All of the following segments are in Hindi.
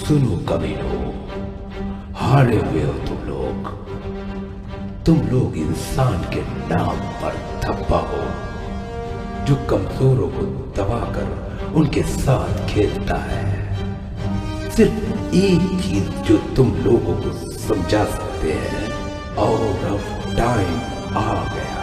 सुनो कमीनो, हारे हुए हो तुम लोग इंसान के नाम पर धब्बा हो, जो कमजोरों को दबाकर उनके साथ खेलता है। सिर्फ एक चीज जो तुम लोगों को समझा सकते हैं, आउट ऑफ टाइम आ गया है।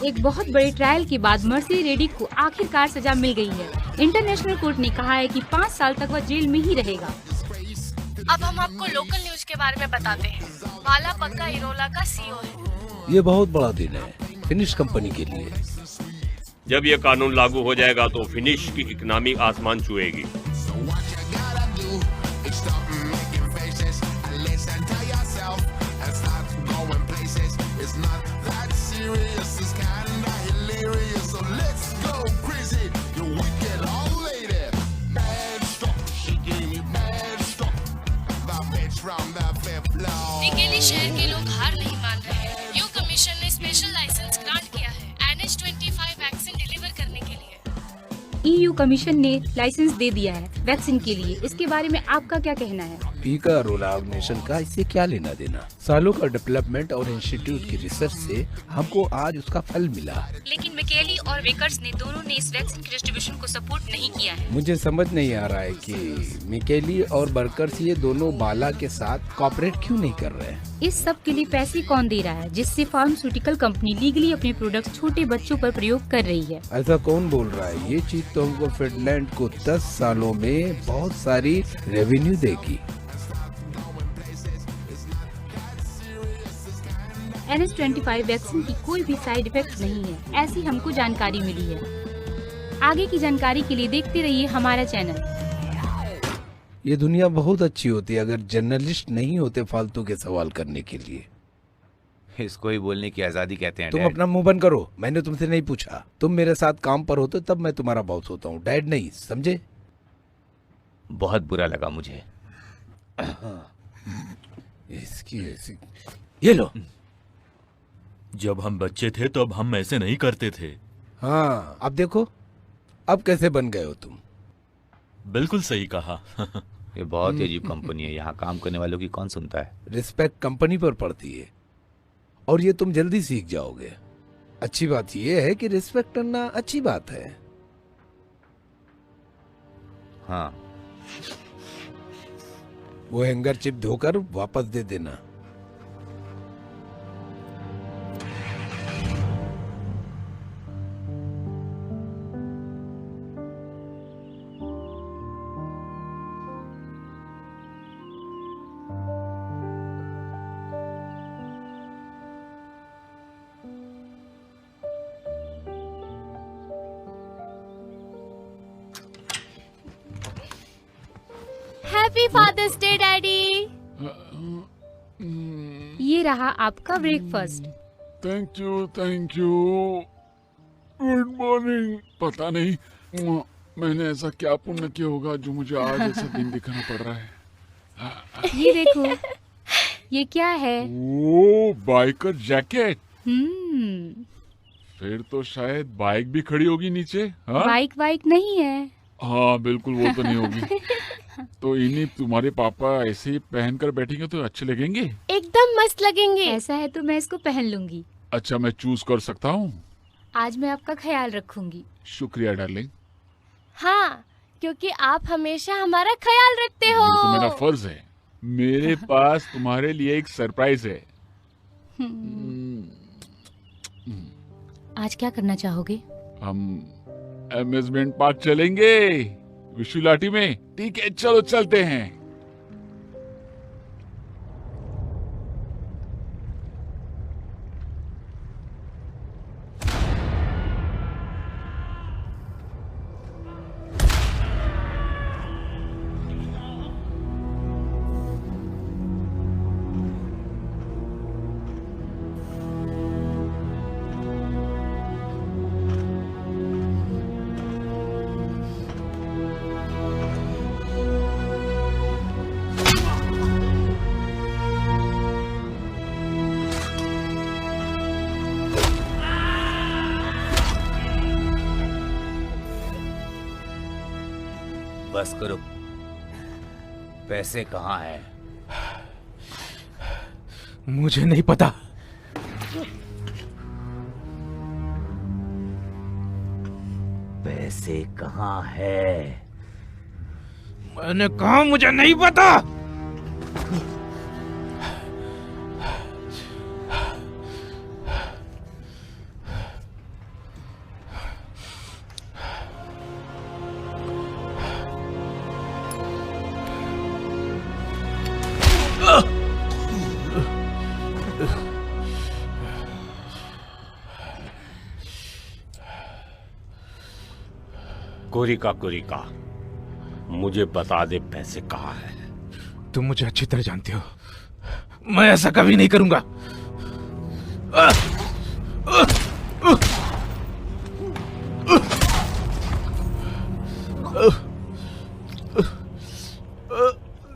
एक बहुत बड़े ट्रायल के बाद मर्सी रेडी को आखिरकार सजा मिल गई है। इंटरनेशनल कोर्ट ने कहा है कि 5 साल तक वह जेल में ही रहेगा। अब हम आपको लोकल न्यूज के बारे में बताते हैं। वाला पक्का इरोला का सीईओ है। ये बहुत बड़ा दिन है फिनिश कंपनी के लिए। जब ये कानून लागू हो जाएगा तो फिनिश की इकोनॉमी आसमान छुएगी। मिकेली शहर के लोग हार नहीं मान रहे हैं। यू कमीशन ने स्पेशल लाइसेंस ग्रांट किया है NH25 वैक्सीन डिलीवर करने के लिए। EU कमीशन ने लाइसेंस दे दिया है वैक्सीन के लिए। इसके बारे में आपका क्या कहना है? पीका रोला ऑर्गेनाइजेशन का इससे क्या लेना देना? सालों का डेवलपमेंट और इंस्टीट्यूट की रिसर्च से हमको आज उसका फल मिला। लेकिन मिकेली और वेकर्स ने दोनों ने इस वैक्सीन के डिस्ट्रीब्यूशन को सपोर्ट नहीं किया है। मुझे समझ नहीं आ रहा है कि मिकेली और वर्कर्स ये दोनों बाला के साथ कॉपरेट क्यों नहीं कर रहे हैं। इस सब के लिए पैसे कौन दे रहा है, जिससे फार्मास्यूटिकल कंपनी लीगली अपने प्रोडक्ट छोटे बच्चों पर प्रयोग कर रही है? ऐसा कौन बोल रहा है? ये चीज तो हमको फिनलैंड को 10 सालों में बहुत सारी रेवेन्यू देगी। NH25 वैक्सीन की कोई भी साइड इफेक्ट नहीं है, ऐसी हमको जानकारी मिली है। आगे की जानकारी के लिए देखते रहिए हमारा चैनल। ये दुनिया बहुत अच्छी होती अगर जर्नलिस्ट नहीं होते फालतू के सवाल करने के लिए। इसको ही बोलने की आजादी कहते हैं। तुम डैड। अपना मुंह बंद करो, मैंने तुमसे नहीं पूछा। तुम मेरे साथ काम पर होते तब मैं तुम्हारा बॉस होता हूँ, डैड नहीं, समझे? बहुत बुरा लगा मुझे। इसकी ऐसी ये लो। जब हम बच्चे थे तब हम ऐसे नहीं करते थे। हाँ, अब देखो अब कैसे बन गए हो तुम। बिल्कुल सही कहा। ये बहुत ही अजीब कंपनी है। यहाँ काम करने वालों की कौन सुनता है। रिस्पेक्ट कंपनी पर पड़ती है और ये तुम जल्दी सीख जाओगे। अच्छी बात ये है कि रिस्पेक्ट करना अच्छी बात है। हाँ, वो हैंगर चिप धोकर वापस दे देना। Happy father's day daddy. ये रहा आपका breakfast. Thank you. Good morning. पता नहीं मैंने ऐसा क्या पुण्य किया होगा जो मुझे आज ऐसा दिन दिखाना पड़ रहा है। ये देखो, ये क्या है? ओ, बाइकर जैकेट। फिर तो शायद बाइक भी खड़ी होगी नीचे। हाँ बाइक नहीं है। हाँ बिल्कुल, वो तो नहीं होगी। तो इन्हीं तुम्हारे पापा ऐसे ही पहनकर बैठेंगे तो अच्छे लगेंगे। एकदम मस्त लगेंगे। ऐसा है तो मैं इसको पहन लूंगी। अच्छा, मैं चूज कर सकता हूँ? आज मैं आपका ख्याल रखूंगी। शुक्रिया डार्लिंग। हाँ, क्योंकि आप हमेशा हमारा ख्याल रखते हो। ये तो मेरा फर्ज है। मेरे पास तुम्हारे लिए एक सरप्राइज है। आज क्या करना चाहोगे? हम अम्यूजमेंट पार्क चलेंगे विशुलाटी में। ठीक है, चलो चलते हैं। बस करो। पैसे कहाँ हैं? मुझे नहीं पता। पैसे कहाँ है? मैंने कहा मुझे नहीं पता। कोरिका कोरिका, मुझे बता दे पैसे कहाँ है। तुम मुझे अच्छी तरह जानते हो, मैं ऐसा कभी नहीं करूंगा।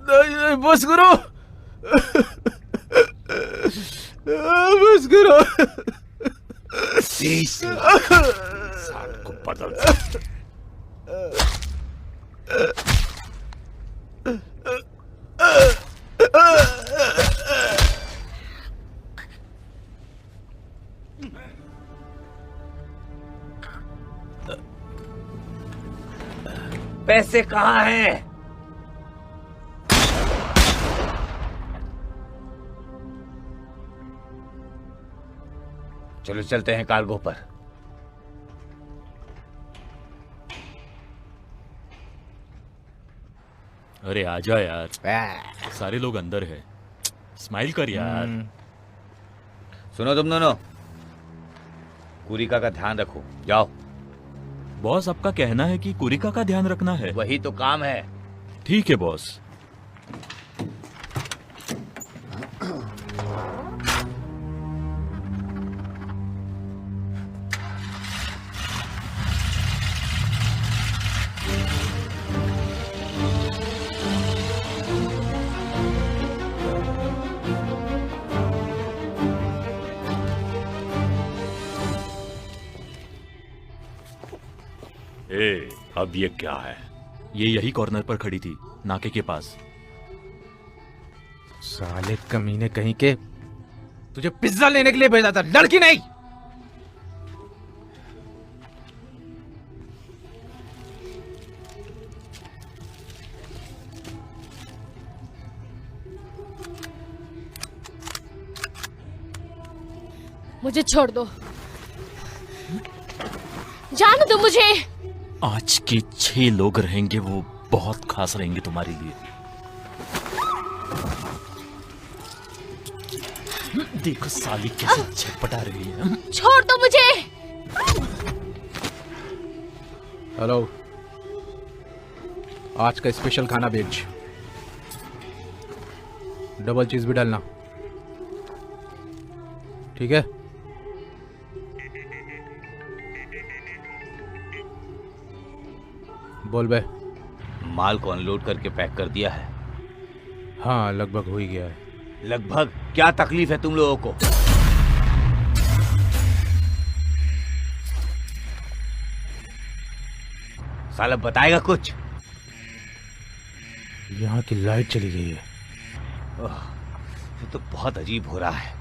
नहीं, बस करो, बस करो। इंसान को बदल सकते। पैसे कहाँ हैं? चलो चलते हैं कार्गो पर। अरे आजा यार, सारे लोग अंदर है। स्माइल कर यार। सुनो तुम दोनों, कुरिका का ध्यान रखो। जाओ। बॉस, आपका कहना है कि कुरिका का ध्यान रखना है? वही तो काम है। ठीक है बॉस। अब ये क्या है? ये यही कॉर्नर पर खड़ी थी, नाके के पास। साले कमीने कहीं के, तुझे पिज्जा लेने के लिए भेजा था, लड़की नहीं। मुझे छोड़ दो, जाने दो मुझे। आज के 6 लोग रहेंगे, वो बहुत खास रहेंगे तुम्हारे लिए। देखो साली कैसे छटपटा रही है। छोड़ दो मुझे। हेलो, आज का स्पेशल खाना वेज, डबल चीज भी डालना, ठीक है? बोल बे। माल को अनलोड करके पैक कर दिया है। हाँ, लगभग हो ही गया है। लगभग क्या तकलीफ है तुम लोगों को? साला बताएगा कुछ? यहाँ की लाइट चली गई है। ये तो बहुत अजीब हो रहा है।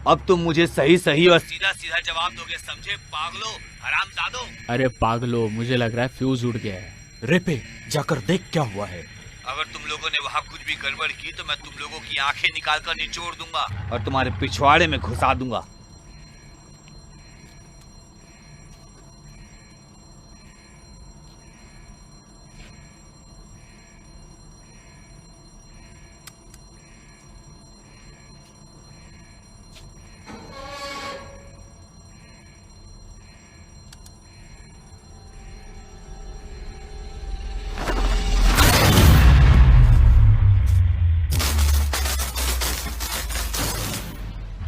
अब तुम मुझे सही सही और सीधा सीधा जवाब दोगे, समझे पागलो, हरामजादो? अरे पागलो, मुझे लग रहा है फ्यूज उड़ गया है। रेपे, जाकर देख क्या हुआ है। अगर तुम लोगों ने वहाँ कुछ भी गड़बड़ की तो मैं तुम लोगों की आंखें निकालकर निचोड़ दूंगा और तुम्हारे पिछवाड़े में घुसा दूंगा।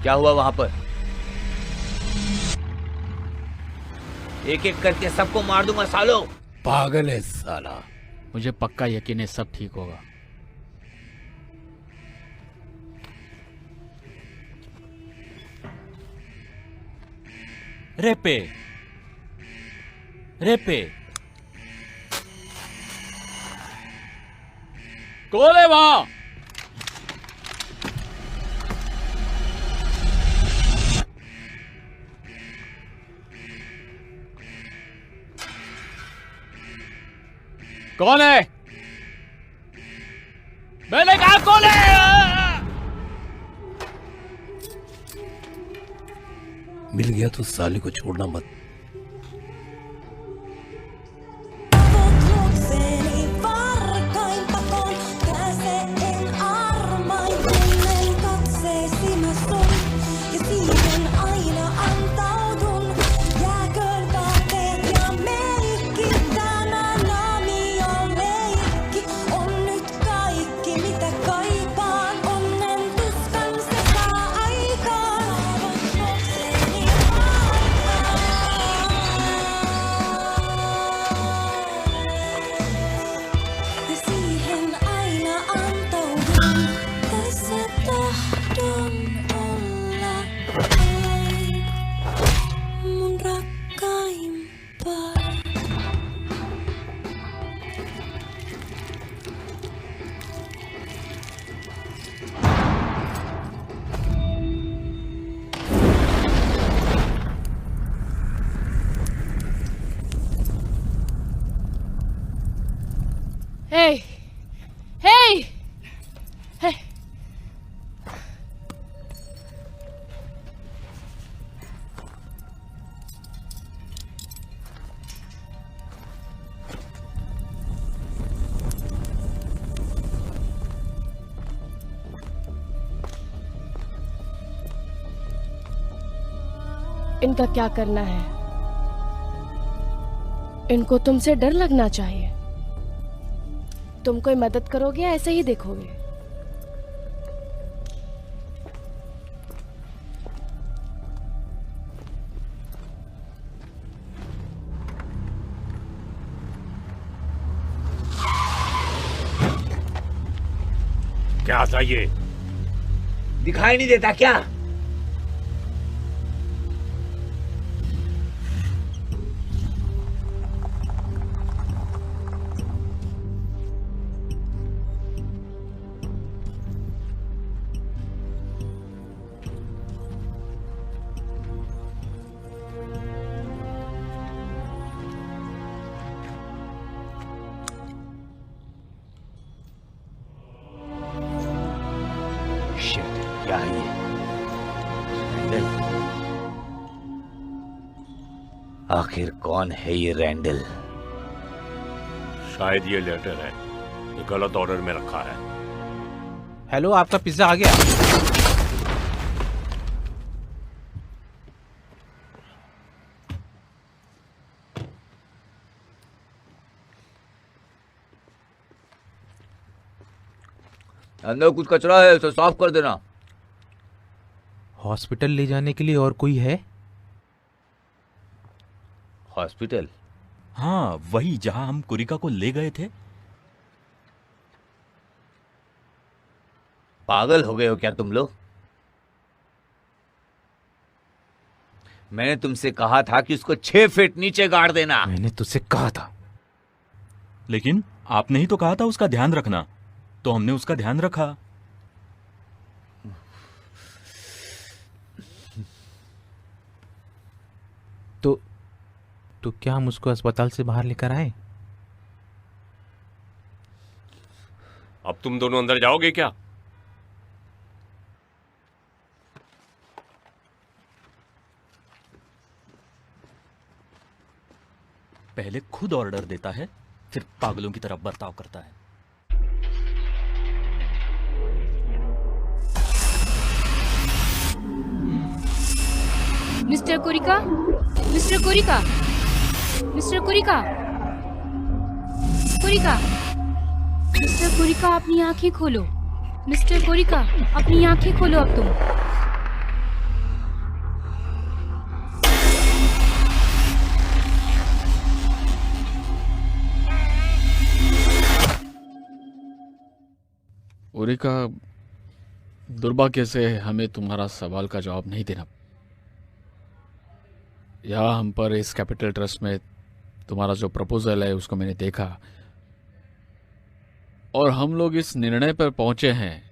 क्या हुआ वहां पर? एक एक करके सबको मार दूंगा सालो। पागल है साला। मुझे पक्का यकीन है सब ठीक होगा। रेपे, रेपे, कौन है वहां? कौन है? मैंने कहा कौन है? मिल गया तो साले को छोड़ना मत। Hey! Hey! Hey! इनका क्या करना है? इनको तुमसे डर लगना चाहिए। तुम कोई मदद करोगे या ऐसे ही देखोगे? क्या था ये? दिखाई नहीं देता क्या? क्या है ये? रैंडल? आखिर कौन है ये रैंडल? शायद ये लेटर है, ये गलत ऑर्डर में रखा है। हेलो, आपका पिज्जा आ गया। अंदर कुछ कचरा है तो साफ कर देना। हॉस्पिटल ले जाने के लिए और कोई है? हॉस्पिटल? हाँ, वही जहां हम कुरिका को ले गए थे। पागल हो गए हो क्या तुम लोग? मैंने तुमसे कहा था कि उसको 6 फीट नीचे गाड़ देना। मैंने तुझसे कहा था। लेकिन आपने ही तो कहा था उसका ध्यान रखना, तो हमने उसका ध्यान रखा। तो क्या हम उसको अस्पताल से बाहर लेकर आए? अब तुम दोनों अंदर जाओगे क्या? पहले खुद ऑर्डर देता है, फिर पागलों की तरह बर्ताव करता है। मिस्टर कोरिका, मिस्टर कोरिका, मिस्टर कोरिका, कोरिका, मिस्टर कोरिका, अपनी आंखें खोलो। मिस्टर कोरिका, अपनी आंखें खोलो अब तुम। उरिका, दुर्भाग्य से हमें तुम्हारा सवाल का जवाब नहीं देना। यहाँ हम पर इस कैपिटल ट्रस्ट में तुम्हारा जो प्रपोजल है उसको मैंने देखा और हम लोग इस निर्णय पर पहुंचे हैं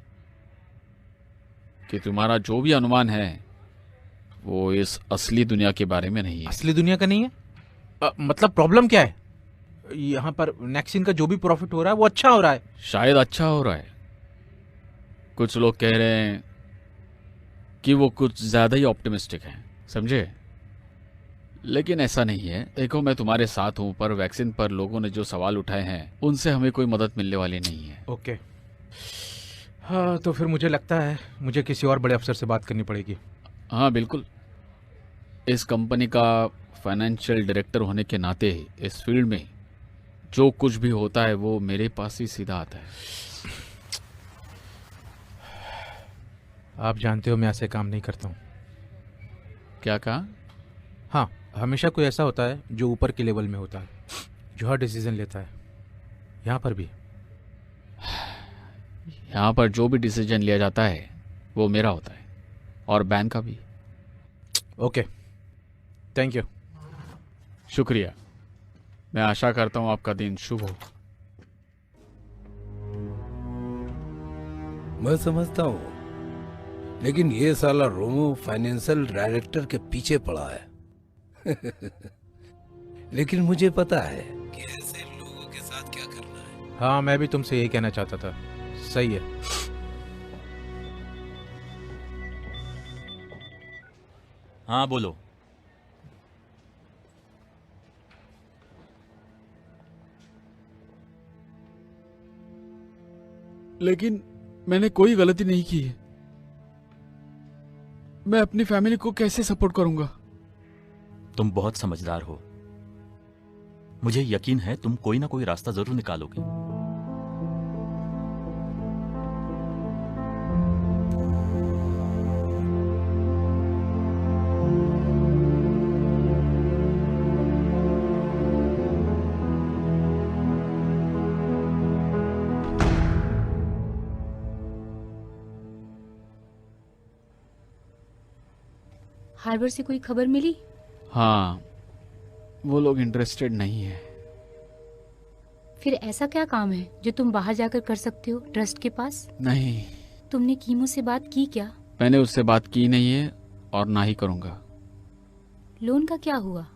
कि तुम्हारा जो भी अनुमान है वो इस असली दुनिया के बारे में नहीं है। असली दुनिया का नहीं है? मतलब प्रॉब्लम क्या है? यहाँ पर नेक्सिन का जो भी प्रॉफिट हो रहा है वो अच्छा हो रहा है। शायद अच्छा हो रहा है। कुछ लोग कह रहे हैं कि वो कुछ ज्यादा ही ऑप्टिमिस्टिक हैं, समझे? लेकिन ऐसा नहीं है। देखो, मैं तुम्हारे साथ हूं, पर वैक्सीन पर लोगों ने जो सवाल उठाए हैं उनसे हमें कोई मदद मिलने वाली नहीं है। ओके। हाँ, तो फिर मुझे लगता है मुझे किसी और बड़े अफसर से बात करनी पड़ेगी। हाँ बिल्कुल। इस कंपनी का फाइनेंशियल डायरेक्टर होने के नाते इस फील्ड में जो कुछ भी होता है वो मेरे पास ही सीधा आता है। आप जानते हो मैं ऐसे काम नहीं करता हूँ। क्या कहा? हाँ, हमेशा कोई ऐसा होता है जो ऊपर के लेवल में होता है, जो हर डिसीजन लेता है। यहाँ पर भी। यहाँ पर जो भी डिसीजन लिया जाता है वो मेरा होता है और बैन का भी। Okay, thank you. शुक्रिया। मैं आशा करता हूँ आपका दिन शुभ हो। मैं समझता हूँ, लेकिन ये साला रोमो फाइनेंशियल डायरेक्टर के पीछे पड़ा है। लेकिन मुझे पता है कि ऐसे लोगों के साथ क्या करना है। हाँ, मैं भी तुमसे यही कहना चाहता था। सही है। हाँ बोलो। लेकिन मैंने कोई गलती नहीं की है। मैं अपनी फैमिली को कैसे सपोर्ट करूंगा? तुम बहुत समझदार हो। मुझे यकीन है तुम कोई ना कोई रास्ता जरूर निकालोगे। हार्बर से कोई खबर मिली? हाँ, वो लोग इंटरेस्टेड नहीं है। फिर ऐसा क्या काम है जो तुम बाहर जाकर कर सकते हो ट्रस्ट के पास? नहीं, तुमने कीमो से बात की क्या? मैंने उससे बात की नहीं है और ना ही करूंगा। लोन का क्या हुआ?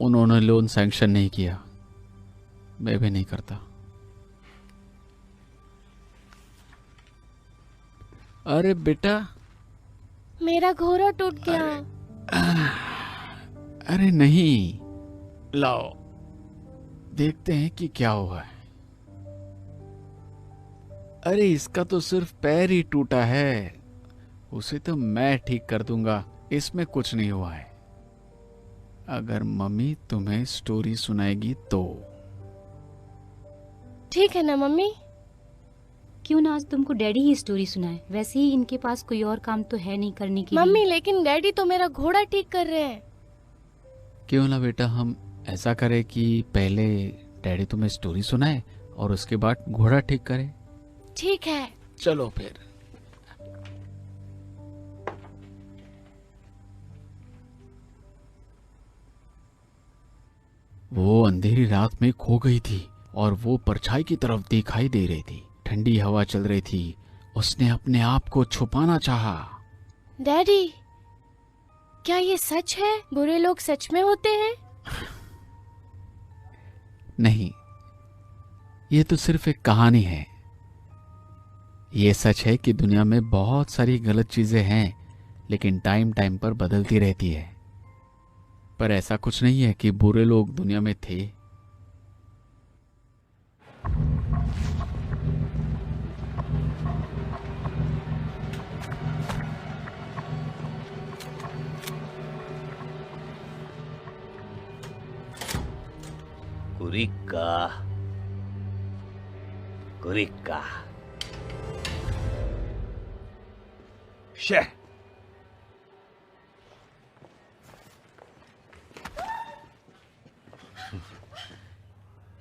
उन्होंने लोन सैंक्शन नहीं किया। मैं भी नहीं करता। अरे बेटा, मेरा घोड़ा टूट गया। अरे नहीं, लाओ देखते हैं कि क्या हुआ है। अरे इसका तो सिर्फ पैर ही टूटा है, उसे तो मैं ठीक कर दूंगा, इसमें कुछ नहीं हुआ है। अगर मम्मी तुम्हें स्टोरी सुनाएगी तो। ठीक है ना मम्मी? क्यों ना आज तुमको डैडी ही स्टोरी सुनाए। वैसे ही इनके पास कोई और काम तो है नहीं करने के मम्मी लिए। लेकिन डैडी तो मेरा घोड़ा ठीक कर रहे हैं। क्यों ना बेटा, हम ऐसा करें कि पहले डैडी तुम्हें स्टोरी सुनाए और उसके बाद घोड़ा ठीक करे। ठीक है। चलो फिर। वो अंधेरी रात में खो गई थी और वो परछाई की तरफ दिखाई दे रही थी। ठंडी हवा चल रही थी। उसने अपने आप को छुपाना चाहा। डैडी, क्या ये सच है? बुरे लोग सच में होते हैं? नहीं, ये तो सिर्फ एक कहानी है। ये सच है कि दुनिया में बहुत सारी गलत चीजें हैं, लेकिन टाइम टाइम पर बदलती रहती है। पर ऐसा कुछ नहीं है कि बुरे लोग दुनिया में थे। कुरिका, कुरिका। शे।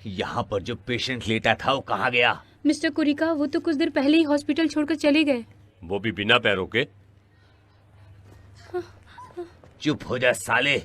यहाँ पर जो पेशेंट लेटा था वो कहाँ गया? मिस्टर कुरिका, वो तो कुछ देर पहले ही हॉस्पिटल छोड़कर चले गए। वो भी बिना पैरों के? चुप हो जा साले।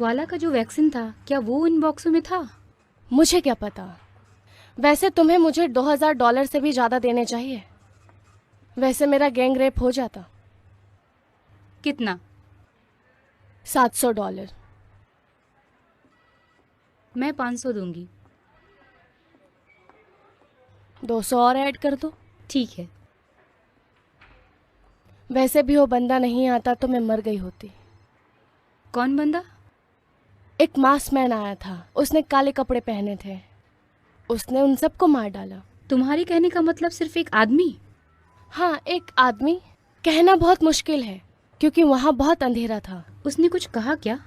वाला का जो वैक्सीन था, क्या वो इन बॉक्सों में था? मुझे क्या पता। वैसे तुम्हें मुझे $2000 से भी ज्यादा देने चाहिए। वैसे मेरा गैंग रेप हो जाता। कितना? $700। मैं 500 दूंगी। 200 और ऐड कर दो। ठीक है। वैसे भी वो बंदा नहीं आता तो मैं मर गई होती। कौन बंदा? एक मास्कमैन आया था। उसने काले कपड़े पहने थे। उसने उन सबको मार डाला। तुम्हारे कहने का मतलब सिर्फ एक आदमी? हाँ, एक आदमी। कहना बहुत मुश्किल है क्योंकि वहाँ बहुत अंधेरा था। उसने कुछ कहा क्या?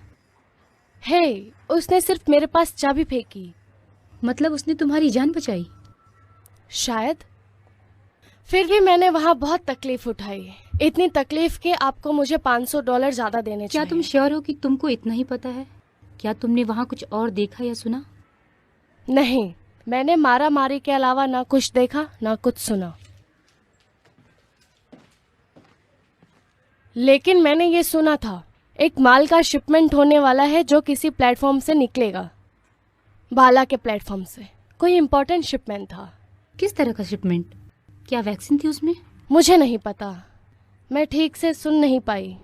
हे, उसने सिर्फ मेरे पास चाबी फेंकी। मतलब उसने तुम्हारी जान बचाई? शायद। फिर भी मैंने वहाँ बहुत तकलीफ उठाई। इतनी तकलीफ कि आपको मुझे $500 ज्यादा देने चाहिए। क्या तुम श्योर हो कि तुमको इतना ही पता है? क्या तुमने वहाँ कुछ और देखा या सुना? नहीं, मैंने मारा मारी के अलावा ना कुछ देखा ना कुछ सुना। लेकिन मैंने ये सुना था एक माल का शिपमेंट होने वाला है जो किसी प्लेटफॉर्म से निकलेगा। बाला के प्लेटफॉर्म से कोई इम्पोर्टेंट शिपमेंट था। किस तरह का शिपमेंट? क्या वैक्सीन थी उसमें? मुझे नहीं पता, मैं ठीक से सुन नहीं पाई।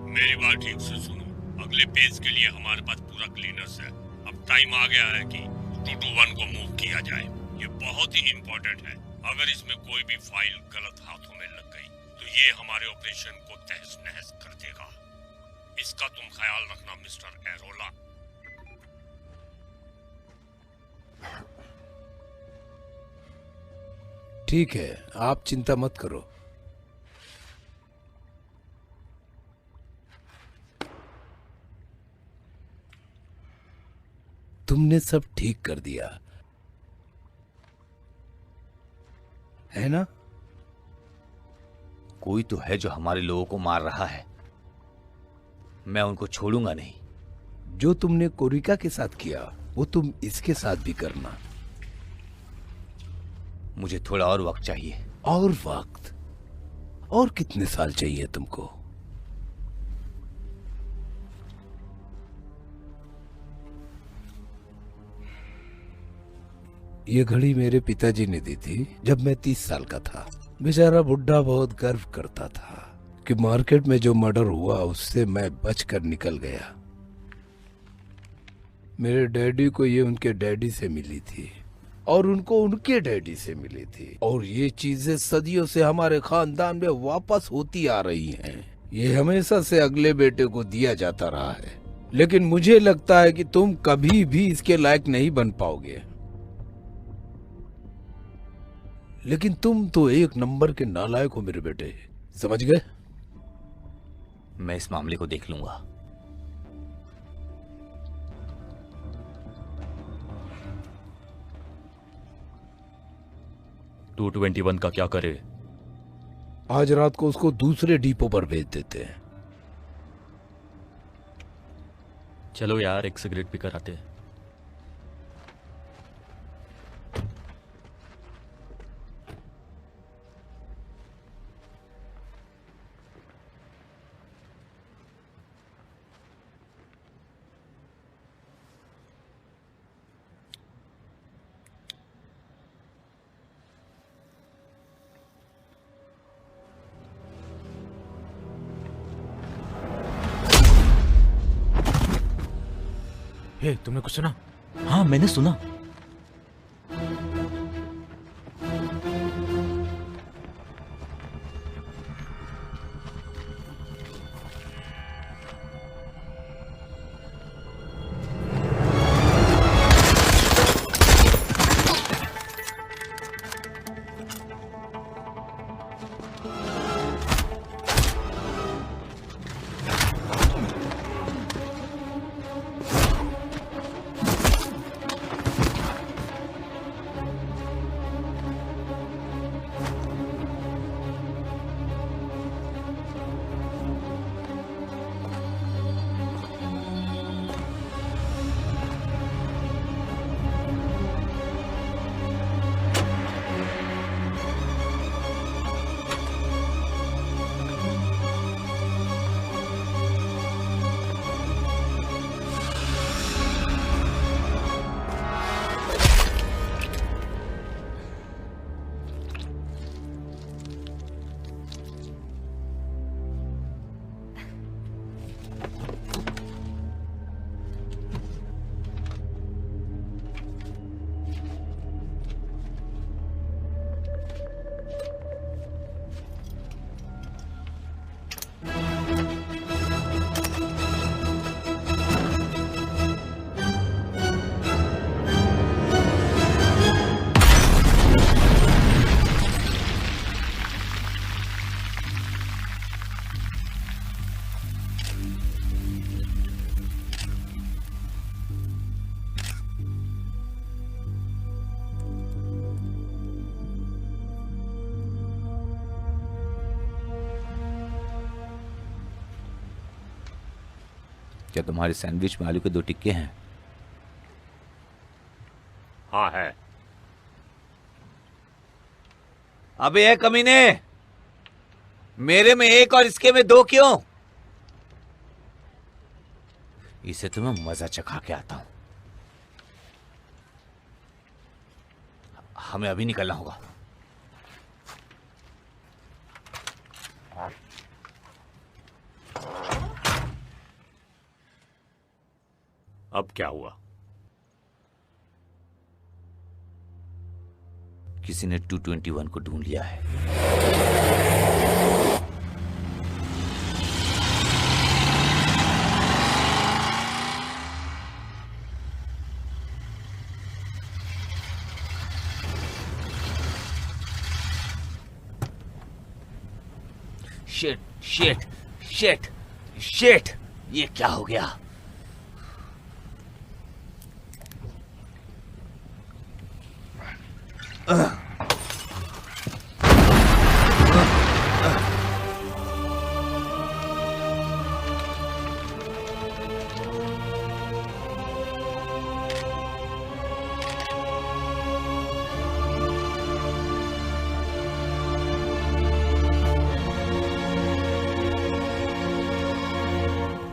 मेरी बात ठीक से सुनो। अगले पेज के लिए हमारे पास पूरा क्लीनर्स है। अब टाइम आ गया है कि 221 को मूव किया जाए। ये बहुत ही इम्पोर्टेंट है। अगर इसमें कोई भी फाइल गलत हाथों में लग गई तो ये हमारे ऑपरेशन को तहस नहस कर देगा। इसका तुम ख्याल रखना मिस्टर एरोला। ठीक है, आप चिंता मत करो। तुमने सब ठीक कर दिया है ना? कोई तो है जो हमारे लोगों को मार रहा है। मैं उनको छोड़ूंगा नहीं। जो तुमने कोरिका के साथ किया वो तुम इसके साथ भी करना। मुझे थोड़ा और वक्त चाहिए। और वक्त? और कितने साल चाहिए तुमको? ये घड़ी मेरे पिताजी ने दी थी जब मैं 30 साल का था। बेचारा बुड्ढा बहुत गर्व करता था कि मार्केट में जो मर्डर हुआ उससे मैं बचकर निकल गया। मेरे डैडी को ये उनके डैडी से मिली थी और उनको उनके डैडी से मिली थी, और ये चीजें सदियों से हमारे खानदान में वापस होती आ रही हैं। ये हमेशा से अगले बेटे को दिया जाता रहा है, लेकिन मुझे लगता है कि तुम कभी भी इसके लायक नहीं बन पाओगे। लेकिन तुम तो एक नंबर के नालायक हो मेरे बेटे, समझ गए? मैं इस मामले को देख लूंगा। टू 21 का क्या करे? आज रात को उसको दूसरे डिपो पर भेज देते हैं। चलो यार, एक सिगरेट पीकर आते हैं। हे, तुमने कुछ सुना? हाँ, मैंने सुना। क्या तुम्हारे सैंडविच में आलू के 2 टिक्के हैं? हाँ है। अबे ये कमीने, मेरे में 1 और इसके में 2 क्यों? इसे तो मैं मजा चखा के आता हूं। हमें अभी निकलना होगा। अब क्या हुआ? किसी ने 221 को ढूंढ लिया है। शिट शिट शिट शिट, ये क्या हो गया?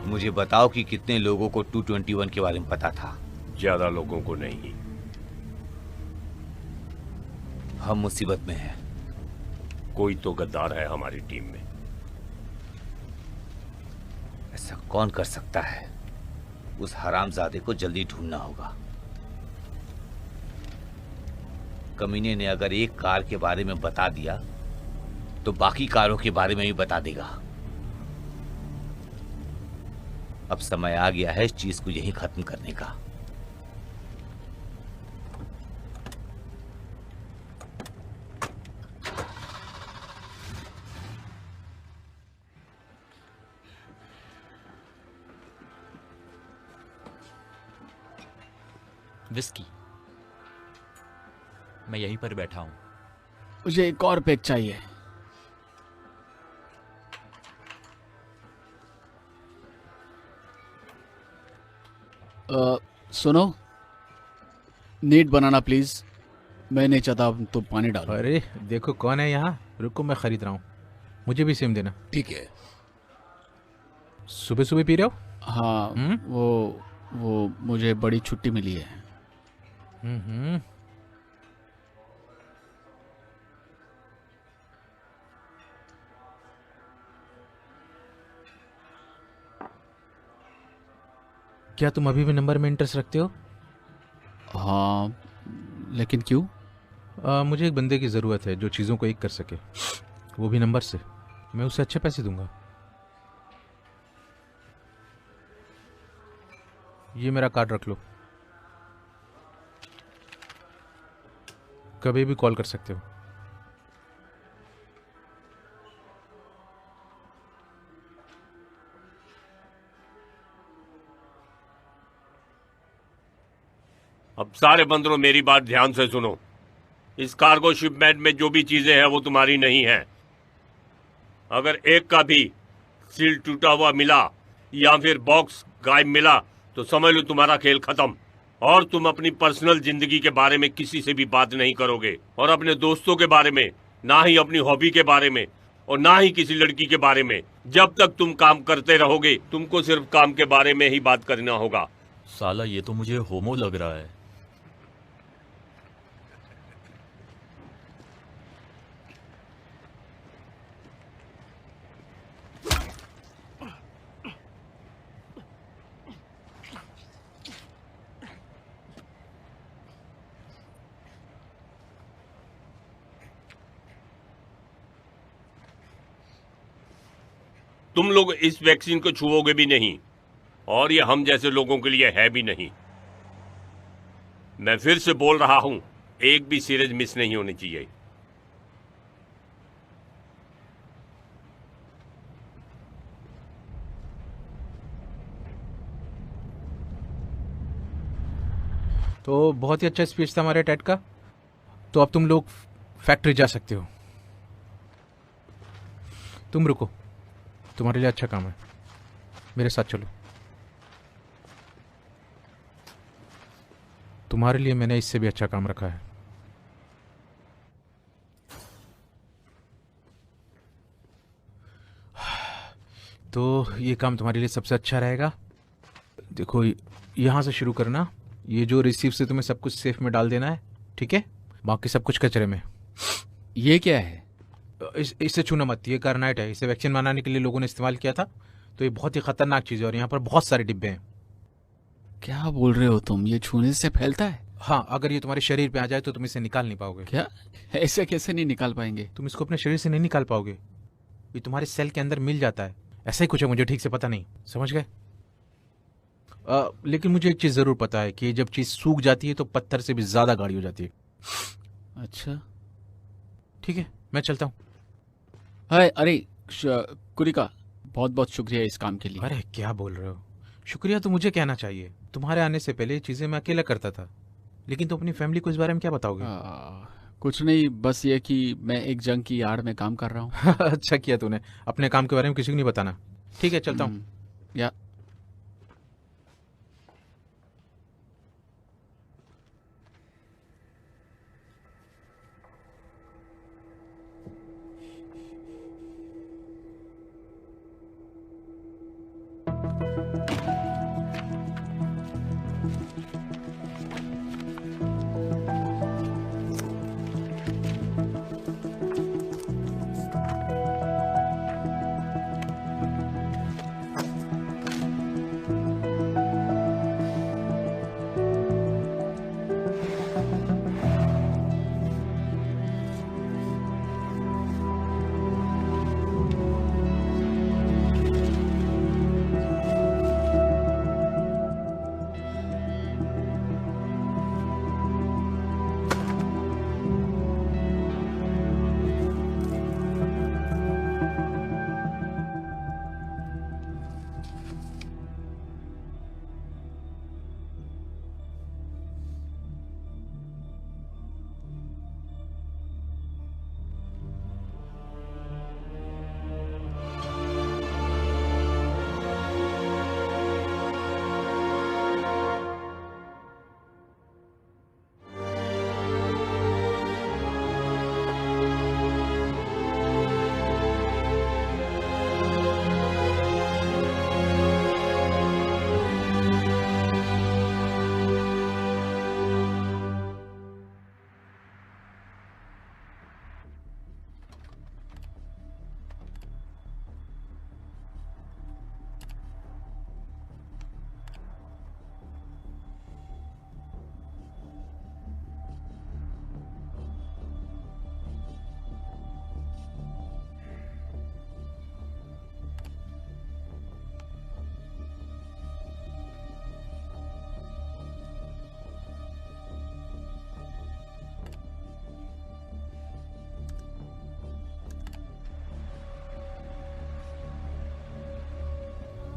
मुझे बताओ कि कितने लोगों को 221 के बारे में पता था? ज्यादा लोगों को नहीं। हम मुसीबत में हैं। कोई तो गद्दार है हमारी टीम में। ऐसा कौन कर सकता है? उस हरामजादे को जल्दी ढूंढना होगा। कमीने ने अगर एक कार के बारे में बता दिया तो बाकी कारों के बारे में भी बता देगा। अब समय आ गया है इस चीज को यही खत्म करने का। विस्की, मैं यहीं पर बैठा हूं। मुझे एक और पैक चाहिए। सुनो, नीट बनाना प्लीज। मैं नहीं चाहता तुम पानी डालो। अरे देखो कौन है यहाँ, रुको मैं खरीद रहा हूँ, मुझे भी सेम देना। ठीक है। सुबह सुबह पी रहे हो? हाँ, वो मुझे बड़ी छुट्टी मिली है। क्या तुम अभी भी नंबर में इंटरेस्ट रखते हो? हाँ, लेकिन क्यों? मुझे एक बंदे की ज़रूरत है जो चीज़ों को एक कर सके, वो भी नंबर से। मैं उसे अच्छे पैसे दूंगा। ये मेरा कार्ड रख लो, कभी भी कॉल कर सकते हो। अब सारे बंदरों मेरी बात ध्यान से सुनो। इस कार्गो शिपमेंट में जो भी चीजें हैं वो तुम्हारी नहीं है। अगर एक का भी सील टूटा हुआ मिला या फिर बॉक्स गायब मिला तो समझ लो तुम्हारा खेल खत्म। और तुम अपनी पर्सनल जिंदगी के बारे में किसी से भी बात नहीं करोगे, और अपने दोस्तों के बारे में, ना ही अपनी हॉबी के बारे में, और ना ही किसी लड़की के बारे में। जब तक तुम काम करते रहोगे तुमको सिर्फ काम के बारे में ही बात करना होगा। साला ये तो मुझे होमो लग रहा है। तुम लोग इस वैक्सीन को छुओगे भी नहीं, और ये हम जैसे लोगों के लिए है भी नहीं। मैं फिर से बोल रहा हूं, एक भी सीरीज मिस नहीं होनी चाहिए। तो बहुत ही अच्छा स्पीच था हमारे टेड का। तो अब तुम लोग फैक्ट्री जा सकते हो। तुम रुको, तुम्हारे लिए अच्छा काम है, मेरे साथ चलो। तुम्हारे लिए मैंने इससे भी अच्छा काम रखा है। तो ये काम तुम्हारे लिए सबसे अच्छा रहेगा। देखो, यहां से शुरू करना। ये जो रिसीव से तुम्हें सब कुछ सेफ में डाल देना है, ठीक है? बाकी सब कुछ कचरे में। ये क्या है? इसे छूना मत, ये कार्नाइट है। इसे वैक्सीन बनाने के लिए लोगों ने इस्तेमाल किया था, तो ये बहुत ही खतरनाक चीज़ है और यहाँ पर बहुत सारे डिब्बे हैं। क्या बोल रहे हो तुम? ये छूने से फैलता है? हाँ, अगर ये तुम्हारे शरीर पे आ जाए तो तुम इसे निकाल नहीं पाओगे। क्या? ऐसे कैसे नहीं निकाल पाएंगे? तुम इसको अपने शरीर से नहीं निकाल पाओगे, ये तुम्हारे सेल के अंदर मिल जाता है। ऐसा ही कुछ है, मुझे ठीक से पता नहीं। समझ गए? लेकिन मुझे एक चीज़ ज़रूर पता है कि जब चीज़ सूख जाती है तो पत्थर से भी ज़्यादा गाढ़ी हो जाती है। अच्छा, ठीक है, मैं चलता हूँ। अरे कुरिका, बहुत बहुत शुक्रिया इस काम के लिए। अरे क्या बोल रहे हो? शुक्रिया तो मुझे कहना चाहिए। तुम्हारे आने से पहले ये चीज़ें मैं अकेला करता था, लेकिन तुम अपनी फैमिली को इस बारे में क्या बताओगे? कुछ नहीं, बस ये कि मैं एक जंग की आड़ में काम कर रहा हूँ। अच्छा किया तूने, अपने काम के बारे में किसी को नहीं बताना। ठीक है, चलता हूँ। या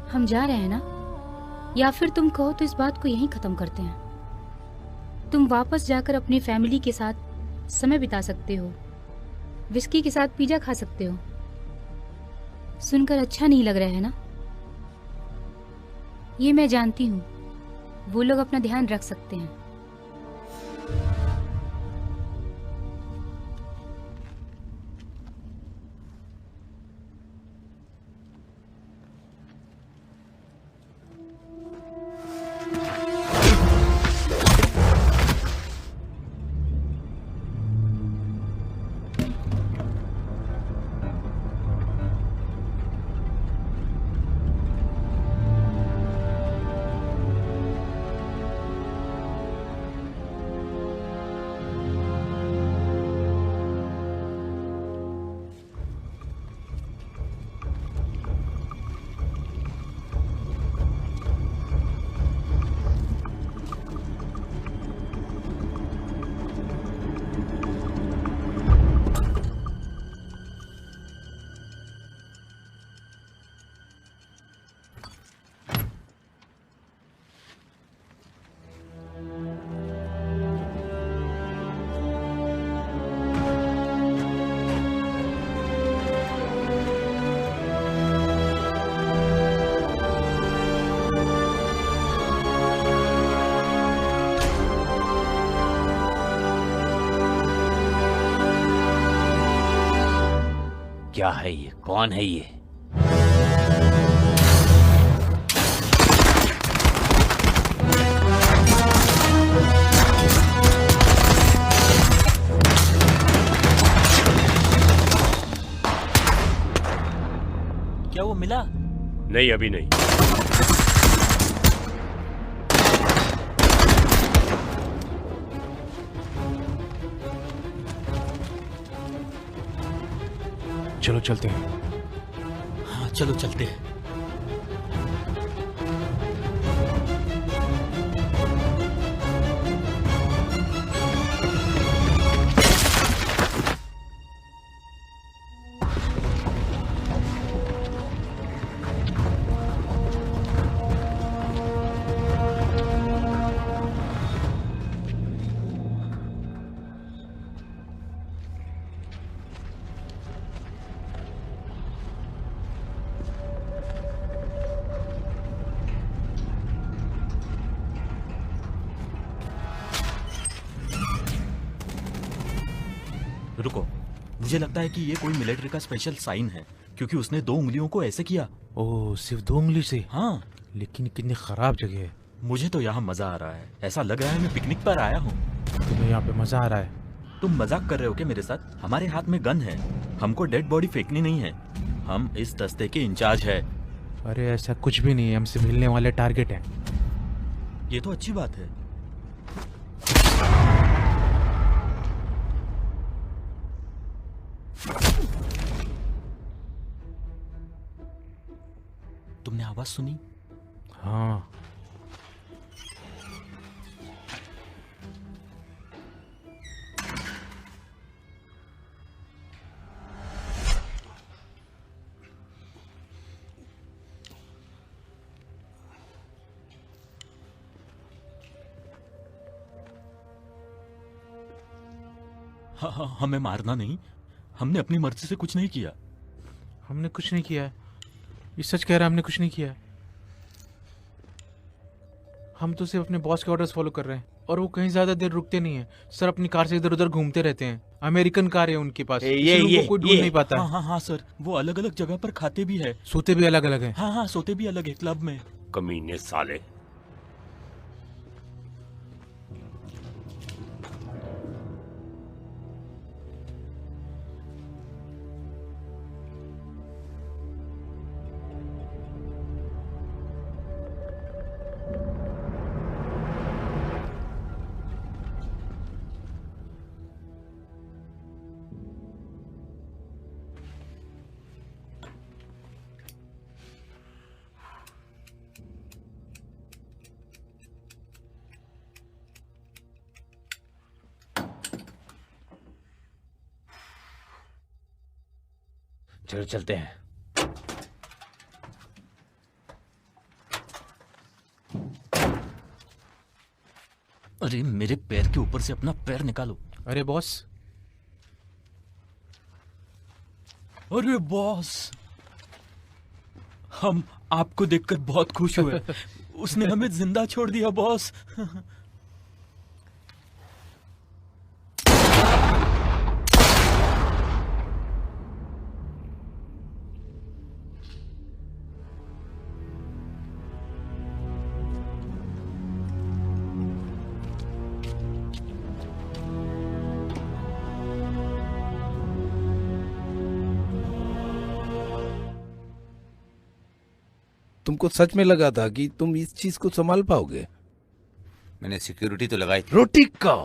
हम जा रहे हैं ना, या फिर तुम कहो तो इस बात को यहीं खत्म करते हैं। तुम वापस जाकर अपनी फैमिली के साथ समय बिता सकते हो, विस्की के साथ पिज्जा खा सकते हो। सुनकर अच्छा नहीं लग रहा है ना? ये मैं जानती हूँ, वो लोग अपना ध्यान रख सकते हैं। क्या है ये? कौन है ये? क्या वो मिला? नहीं, अभी नहीं। चलो चलते हैं। हाँ चलो चलते हैं। रुको, मुझे लगता है कि ये कोई मिलिट्री का स्पेशल साइन है, क्योंकि उसने 2 उंगलियों को ऐसे किया। ओह, सिर्फ 2 उंगली से? हाँ। लेकिन कितनी खराब जगह है। मुझे तो यहाँ मजा आ रहा है, ऐसा लग रहा है मैं पिकनिक पर आया हूँ। तुम्हें यहाँ पे मजा आ रहा है? तुम मजाक कर रहे हो क्या मेरे साथ? हमारे हाथ में गन है, हमको डेड बॉडी फेंकनी नहीं है। हम इस दस्ते के इंचार्ज है। अरे ऐसा कुछ भी नहीं है, हमसे मिलने वाले टारगेट हैं। ये तो अच्छी बात है। तुमने आवाज सुनी? हाँ। हमें मारना नहीं, हमने अपनी मर्जी से कुछ नहीं किया। हमने कुछ नहीं किया है, ये सच कह रहा है, हमने कुछ नहीं किया है। हम तो सिर्फ अपने बॉस के ऑर्डर्स फॉलो कर रहे हैं, और वो कहीं ज्यादा देर रुकते नहीं है सर। अपनी कार से इधर उधर घूमते रहते हैं। अमेरिकन कार है उनके पास, ये कोई ढूंढ नहीं पाता। हाँ हाँ हाँ सर, वो अलग अलग जगह पर खाते भी है, सोते भी अलग अलग है। हाँ हाँ, सोते भी अलग है, क्लब में। कमीने साले। चलो चलते हैं। अरे मेरे पैर के ऊपर से अपना पैर निकालो। अरे बॉस। अरे बॉस, हम आपको देखकर बहुत खुश हुए। उसने हमें जिंदा छोड़ दिया बॉस। तुमको सच में लगा था कि तुम इस चीज को संभाल पाओगे? मैंने सिक्योरिटी तो लगाई थी। रोटी का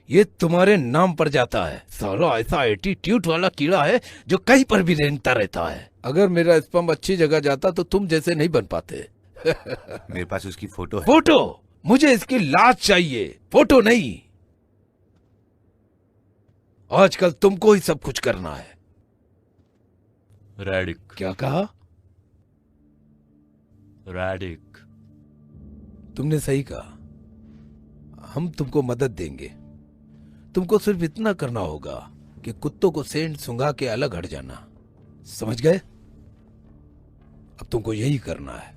ये तुम्हारे नाम पर जाता है। साला ऐसा एटीट्यूड वाला कीड़ा है जो कहीं पर भी रेंगता रहता है। अगर मेरा स्पर्म अच्छी जगह जाता तो तुम जैसे नहीं बन पाते। मेरे पास उसकी फोटो है। फोटो? मुझे इसकी लाश चाहिए, फोटो नहीं। आजकल तुमको ही सब कुछ करना है। रैडिक। क्या कहा? रैडिक। तुमने सही कहा। हम तुमको मदद देंगे। तुमको सिर्फ इतना करना होगा कि कुत्तों को सेंट सुंघा के अलग हट जाना। समझ गए? अब तुमको यही करना है।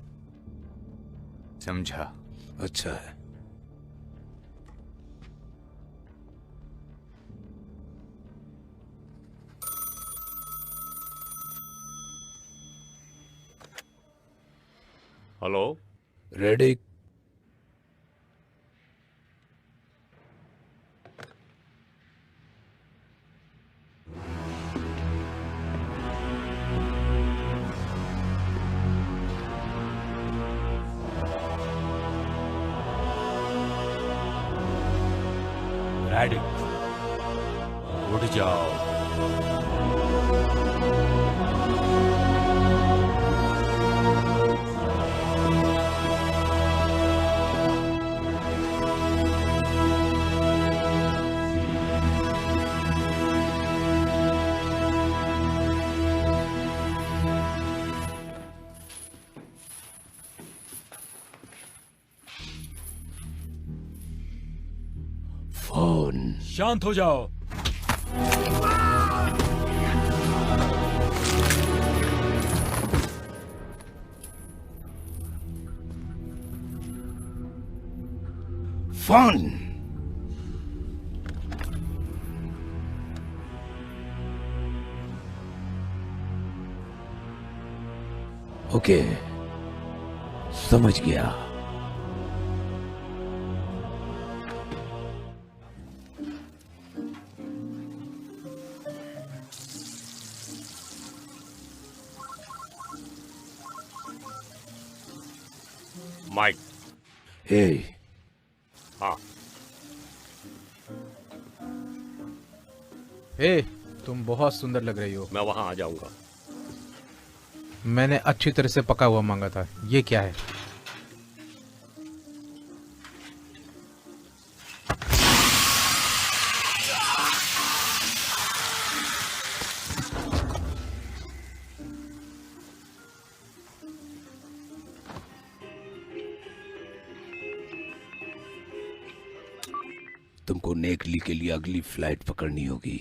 समझा। अच्छा है। हेलो रेडिक। रैडिक, उठ जाओ। फोन। शांत हो जाओ। फोन। ओके, समझ गया। माइक। हे। हाँ। हे, तुम बहुत सुंदर लग रही हो। मैं वहां आ जाऊंगा। मैंने अच्छी तरह से पका हुआ मांगा था। ये क्या है? तुमको नेकली के लिए अगली फ्लाइट पकड़नी होगी।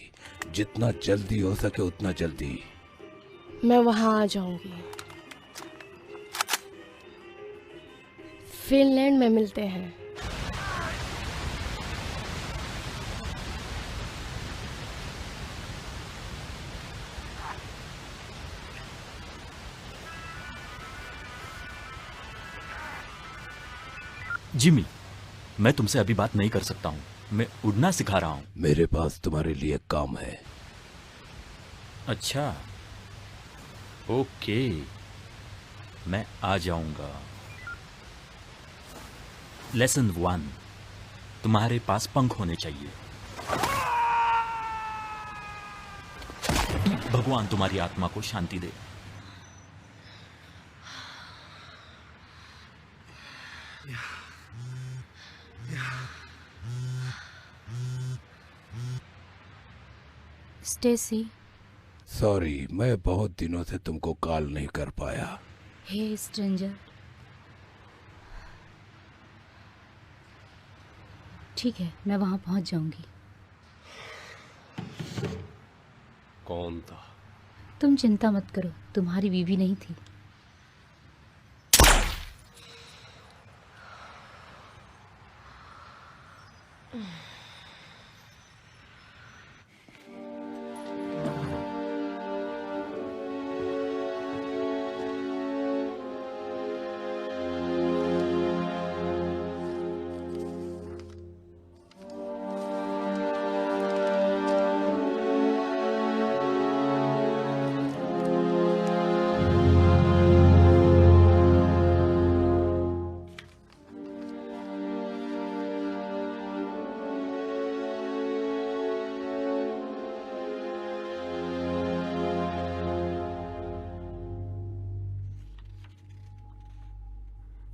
जितना जल्दी हो सके उतना जल्दी। मैं वहां आ जाऊंगी। फिनलैंड में मिलते हैं। जिमी, मैं तुमसे अभी बात नहीं कर सकता हूँ। मैं उड़ना सिखा रहा हूँ। मेरे पास तुम्हारे लिए काम है। अच्छा, ओके, मैं आ जाऊंगा। लेसन 1, तुम्हारे पास पंख होने चाहिए। भगवान तुम्हारी आत्मा को शांति दे। स्टेसी। सॉरी, मैं बहुत दिनों से तुमको कॉल नहीं कर पाया। हे स्ट्रेंजर। ठीक है, मैं वहां पहुंच जाऊंगी। कौन था? तुम चिंता मत करो, तुम्हारी बीवी नहीं थी।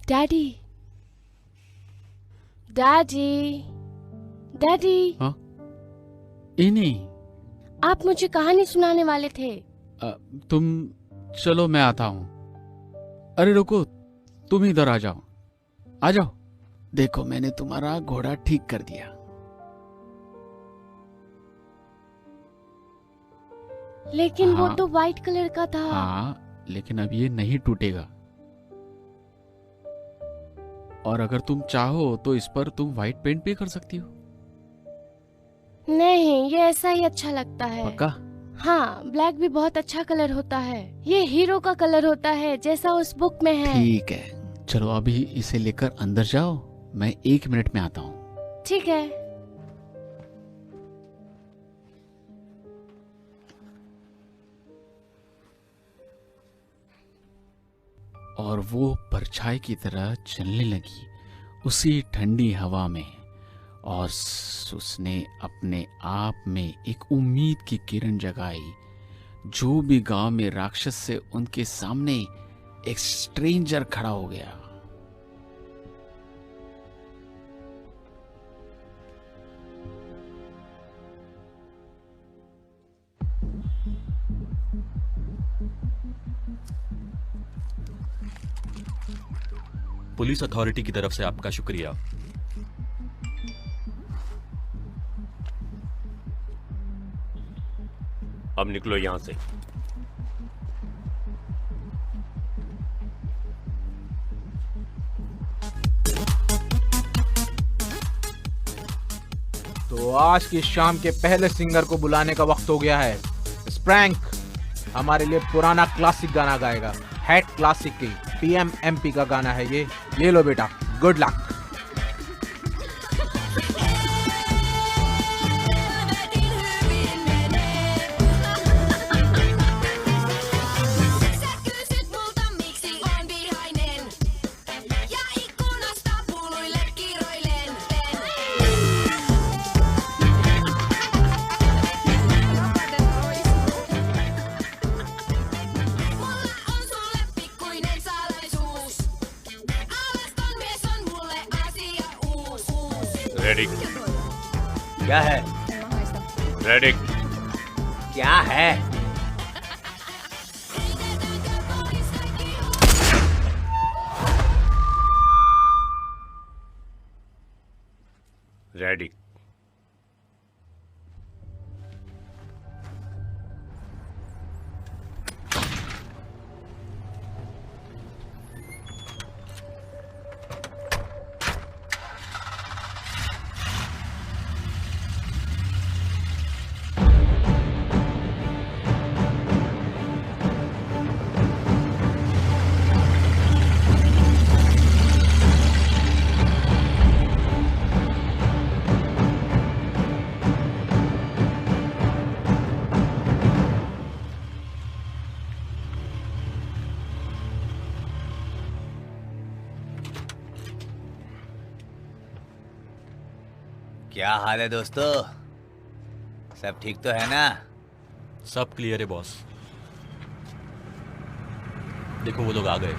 Daddy, daddy, daddy. हाँ? इन्हीं। आप मुझे कहानी सुनाने वाले थे। तुम चलो, मैं आता हूँ। अरे रुको, तुम इधर आ जाओ, आ जाओ। देखो, मैंने तुम्हारा घोड़ा ठीक कर दिया। लेकिन वो हाँ। तो वाइट कलर का था। हाँ, लेकिन अब ये नहीं टूटेगा। और अगर तुम चाहो तो इस पर तुम व्हाइट पेंट भी कर सकती हो। नहीं, ये ऐसा ही अच्छा लगता है। पक्का? हाँ, ब्लैक भी बहुत अच्छा कलर होता है। ये हीरो का कलर होता है, जैसा उस बुक में है। ठीक है, चलो अभी इसे लेकर अंदर जाओ, मैं 1 मिनट में आता हूँ। ठीक है। और वो परछाई की तरह चलने लगी उसी ठंडी हवा में, और उसने अपने आप में एक उम्मीद की किरण जगाई। जो भी गांव में राक्षस से उनके सामने एक स्ट्रेंजर खड़ा हो गया। पुलिस अथॉरिटी की तरफ से आपका शुक्रिया। अब निकलो यहां से। तो आज की शाम के पहले सिंगर को बुलाने का वक्त हो गया है। स्प्रैंक हमारे लिए पुराना क्लासिक गाना गाएगा। हेड क्लासिक की PMMP का गाना है ये। ले लो बेटा, गुड लक। रेडी? क्या है? रेडी? क्या है? रेडी? क्या हाल है दोस्तों? सब ठीक तो है ना? सब क्लियर है बॉस। देखो वो लोग आ गए।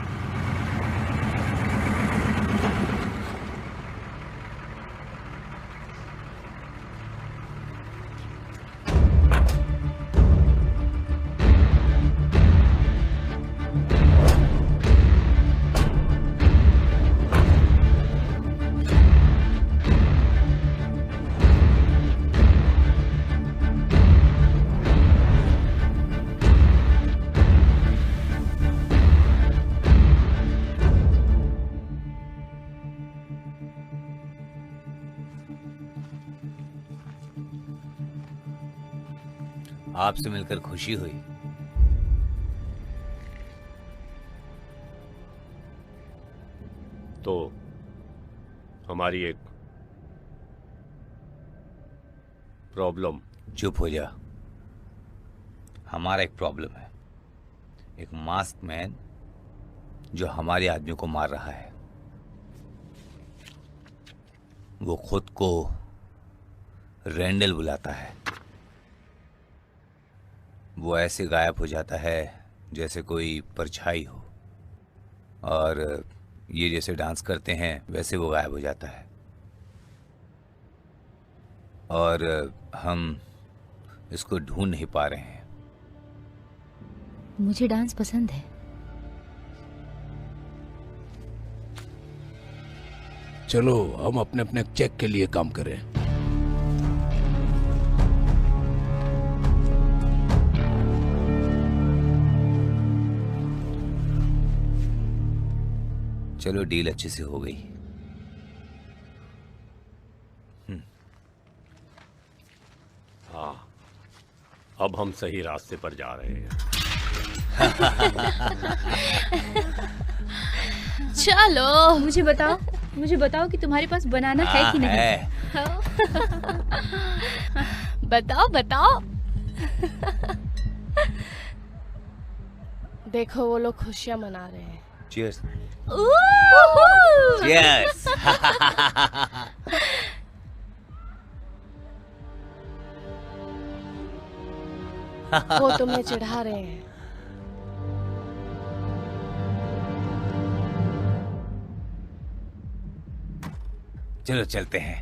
आपसे मिलकर खुशी हुई। तो हमारी एक प्रॉब्लम। चुप हो जा। हमारा एक प्रॉब्लम है, एक मास्क मैन जो हमारे आदमियों को मार रहा है। वो खुद को रेंडल बुलाता है। वो ऐसे गायब हो जाता है जैसे कोई परछाई हो, और ये जैसे डांस करते हैं वैसे वो गायब हो जाता है। और हम इसको ढूंढ नहीं पा रहे हैं। मुझे डांस पसंद है। चलो हम अपने अपने चेक के लिए काम करें। चलो डील अच्छे से हो गई। हाँ, अब हम सही रास्ते पर जा रहे हैं। चलो मुझे बताओ कि तुम्हारे पास बनाना है कि नहीं। बताओ बताओ। देखो वो लोग खुशियां मना रहे हैं। चीयर्स। चीयर्स। वो तुम्हें चिढ़ा रहे हैं। चलो चलते हैं।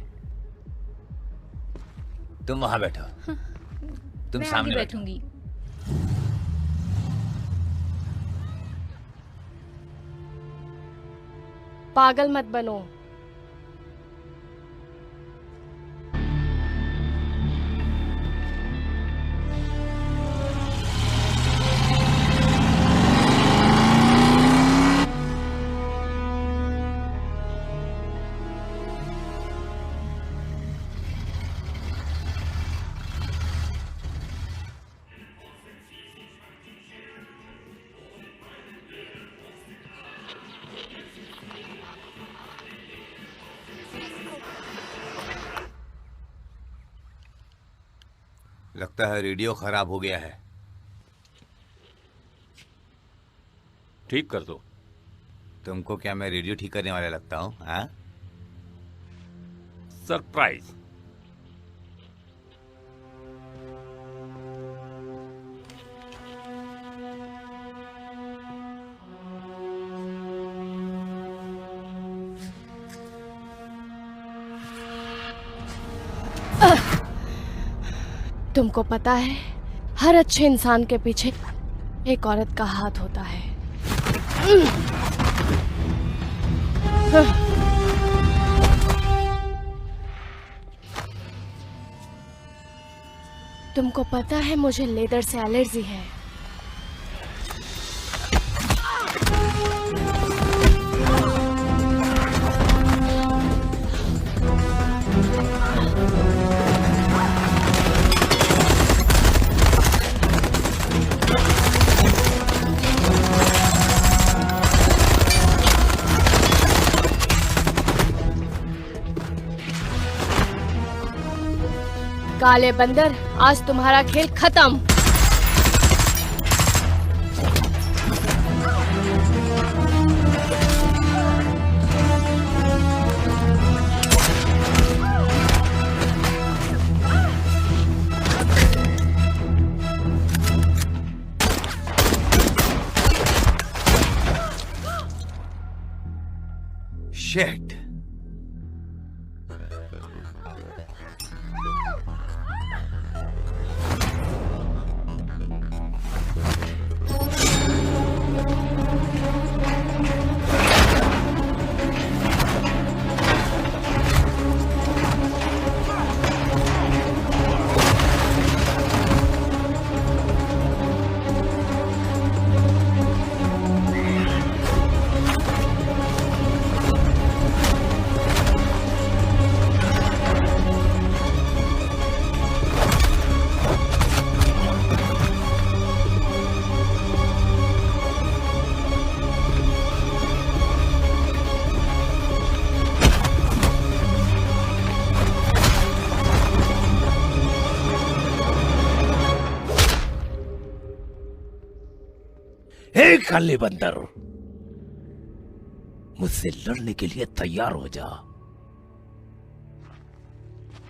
तुम वहां बैठो। तुम मैं सामने आगे बैठो। बैठूंगी। पागल मत बनो। लगता है रेडियो खराब हो गया है। ठीक कर दो। तुमको क्या मैं रेडियो ठीक करने वाला लगता हूँ? हाँ? सरप्राइज। तुमको पता है, हर अच्छे इंसान के पीछे एक औरत का हाथ होता है। तुमको पता है मुझे लेदर से एलर्जी है। काले बंदर, आज तुम्हारा खेल खत्म। शिट। हे काले बंदर, मुझसे लड़ने के लिए तैयार हो जा।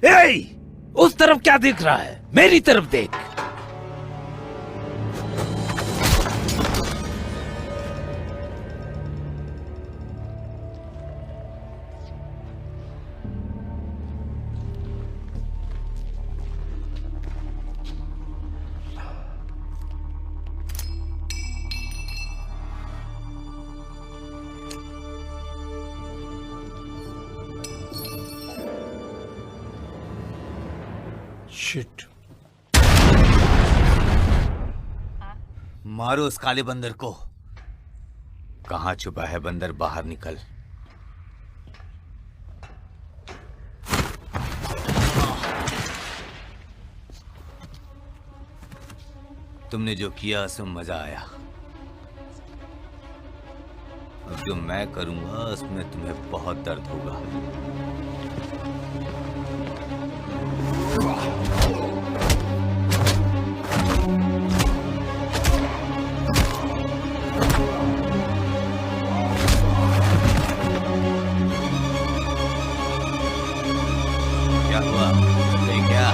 ए, उस तरफ क्या दिख रहा है? मेरी तरफ देख। शिट। मारो उस काले बंदर को। कहां छुपा है बंदर? बाहर निकल। तुमने जो किया उसमें मजा आया। अब जो मैं करूंगा उसमें तुम्हें बहुत दर्द होगा। क्या हुआ? नहीं क्या?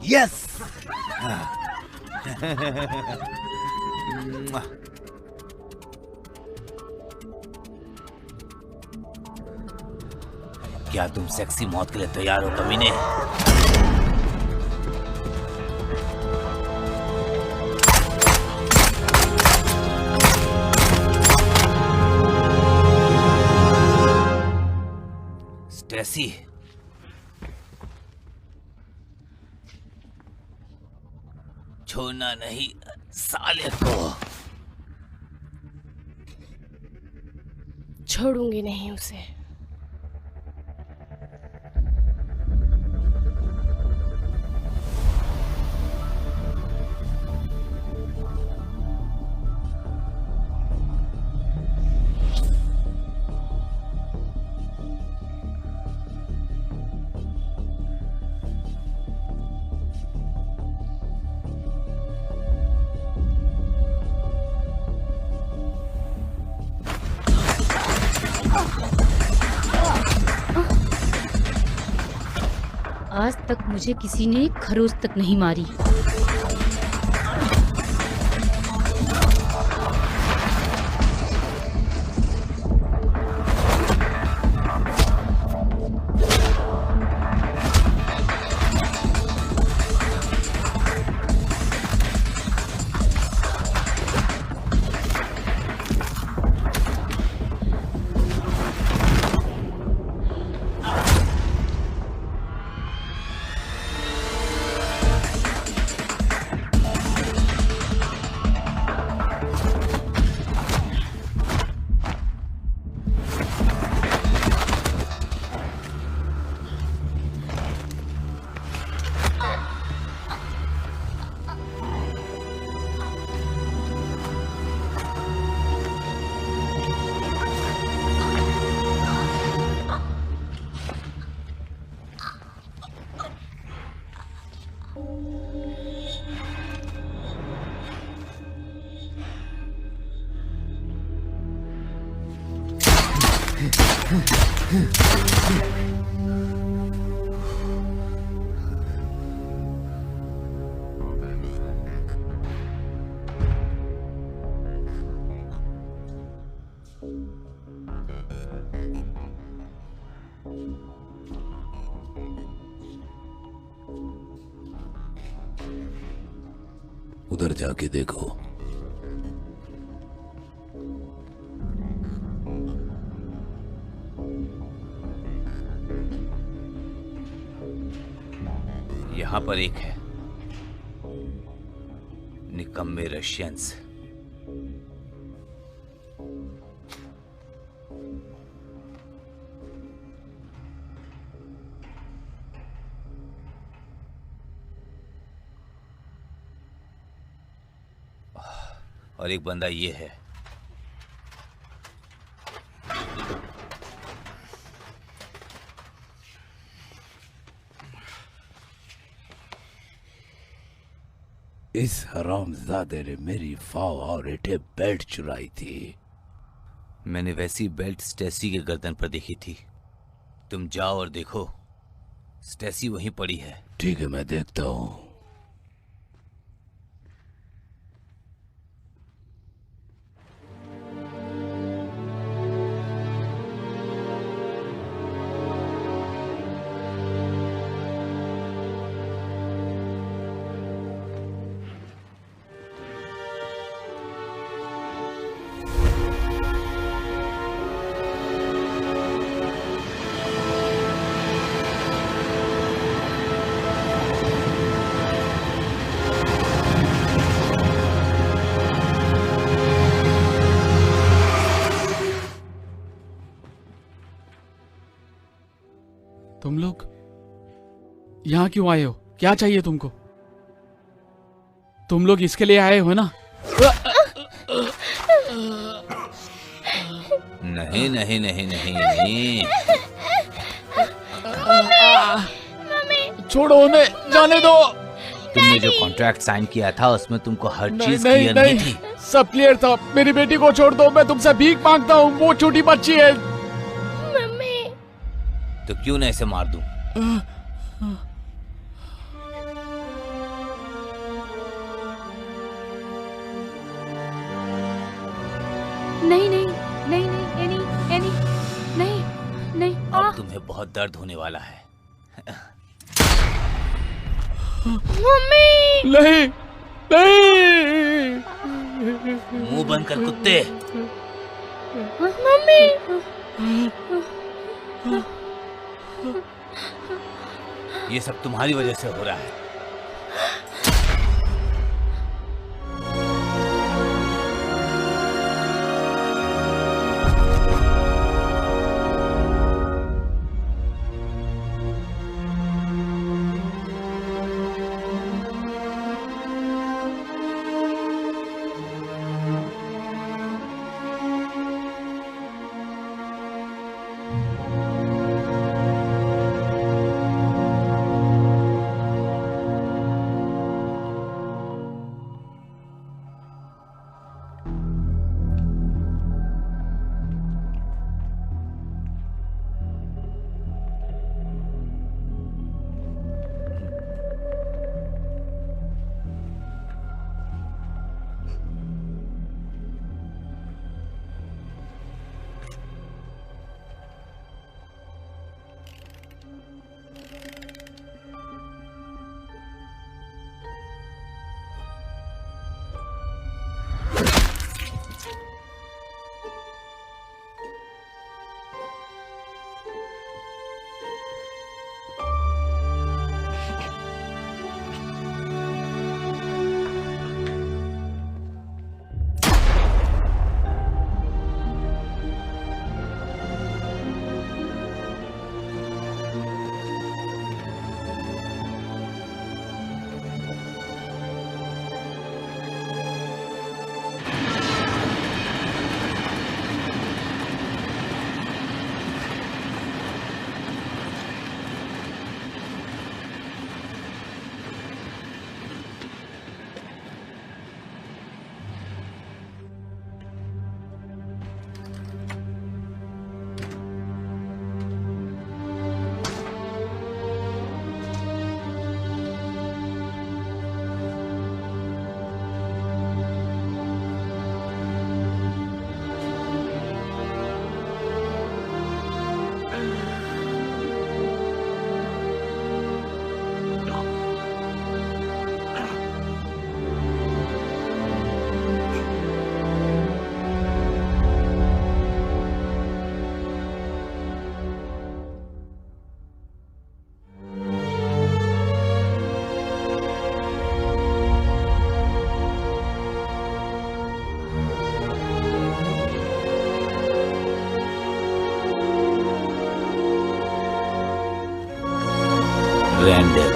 यस। क्या तुम सेक्सी मौत के लिए तैयार हो कमीने? स्टेसी, छोड़ना नहीं साले को। छोड़ूंगी नहीं उसे। आज तक मुझे किसी ने खरोच तक नहीं मारी। उधर जाके देखो। यहाँ पर एक है, निकम्मे रशियंस। और एक बंदा ये है। इस हरामजादे ने मेरी फाव और इटे बेल्ट चुराई थी। मैंने वैसी बेल्ट स्टेसी के गर्दन पर देखी थी। तुम जाओ और देखो, स्टेसी वहीं पड़ी है। ठीक है, मैं देखता हूँ। तुम लोग यहाँ क्यों आए हो? क्या चाहिए तुमको? तुम लोग इसके लिए आए हो ना? नहीं नहीं नहीं नहीं नहीं। छोड़ो उन्हें, जाने दो। तुमने जो कॉन्ट्रैक्ट साइन किया था उसमें तुमको हर चीज नहीं क्लियर नहीं थी। सब क्लियर था। मेरी बेटी को छोड़ दो, मैं तुमसे भीख मांगता हूँ। वो छोटी बच्ची है। तो क्यों ना इसे मार दूं? नहीं नहीं नहीं नहीं एनी एनी नहीं नहीं। अब तुम्हें बहुत दर्द होने वाला है। मम्मी नहीं नहीं। मुंह बंद कर कुत्ते। मम्मी ये सब तुम्हारी वजह से हो रहा है। कैंडल।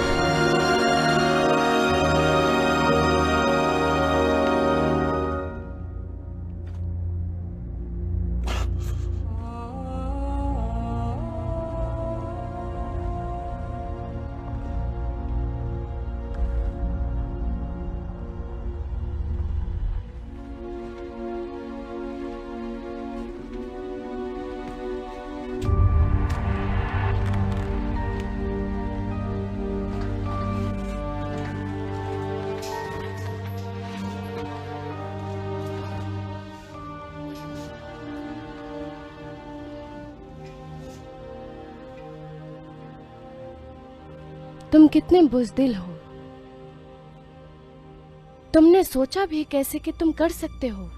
तुम कितने बुज़दिल हो। तुमने सोचा भी कैसे कि तुम कर सकते हो।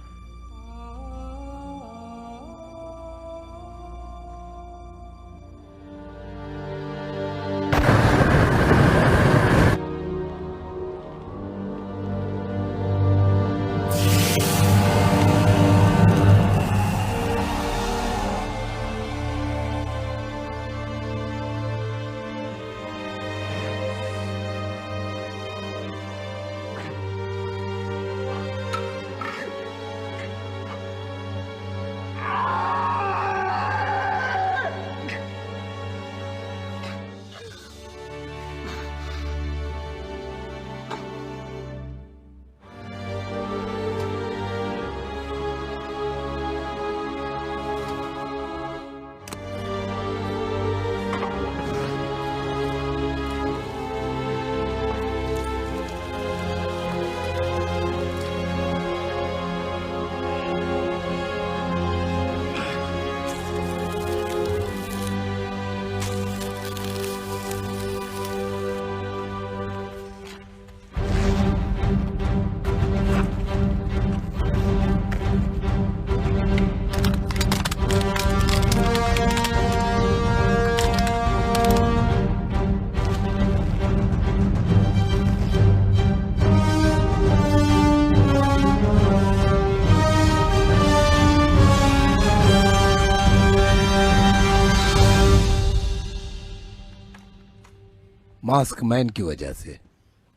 मास्क मैन की वजह से।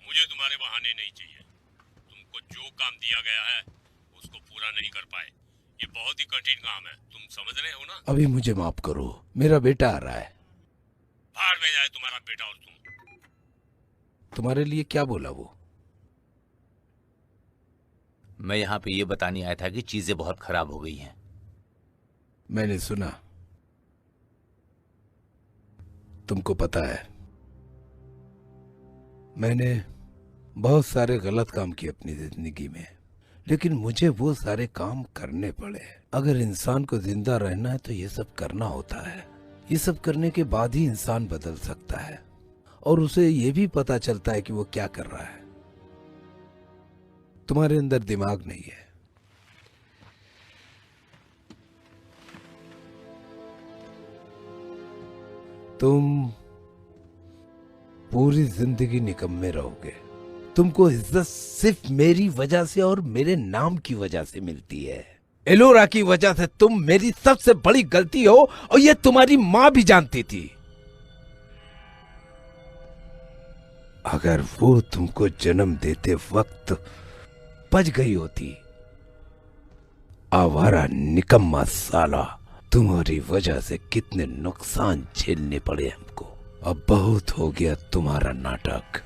मुझे तुम्हारे बहाने नहीं चाहिए। तुमको जो काम दिया गया है उसको पूरा नहीं कर पाए। ये बहुत ही कठिन काम है, तुम समझ रहे हो ना? अभी मुझे माफ करो, मेरा बेटा आ रहा है। भाड़ में जाए तुम्हारा बेटा और तुम। तुम्हारे लिए क्या बोला वो? मैं यहाँ पे ये बताने आया था कि चीजें बहुत खराब हो गई हैं। मैंने सुना। तुमको पता है, मैंने बहुत सारे गलत काम किए अपनी जिंदगी में, लेकिन मुझे वो सारे काम करने पड़े। अगर इंसान को जिंदा रहना है तो ये सब करना होता है। ये सब करने के बाद ही इंसान बदल सकता है और उसे ये भी पता चलता है कि वो क्या कर रहा है। तुम्हारे अंदर दिमाग नहीं है। तुम पूरी जिंदगी निकम्मे रहोगे। तुमको इज्जत सिर्फ मेरी वजह से और मेरे नाम की वजह से मिलती है। एलोरा की वजह से तुम मेरी सबसे बड़ी गलती हो और ये तुम्हारी मां भी जानती थी। अगर वो तुमको जन्म देते वक्त बच गई होती, आवारा निकम्मा साला, तुम्हारी वजह से कितने नुकसान झेलने पड़े हमको। अब बहुत हो गया तुम्हारा नाटक।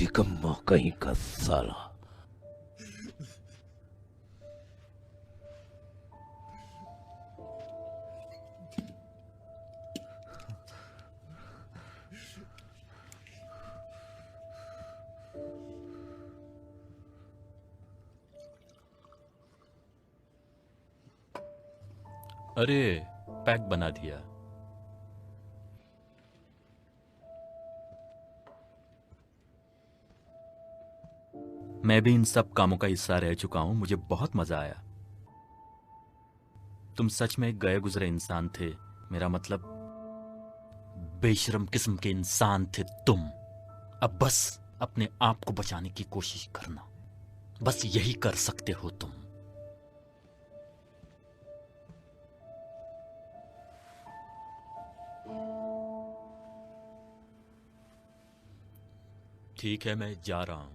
निकम्मा कहीं का साला। अरे पैक बना दिया। मैं भी इन सब कामों का हिस्सा रह चुका हूं, मुझे बहुत मजा आया। तुम सच में एक गए गुजरे इंसान थे, मेरा मतलब बेशरम किस्म के इंसान थे तुम। अब बस अपने आप को बचाने की कोशिश करना, बस यही कर सकते हो तुम। ठीक है, मैं जा रहा हूं।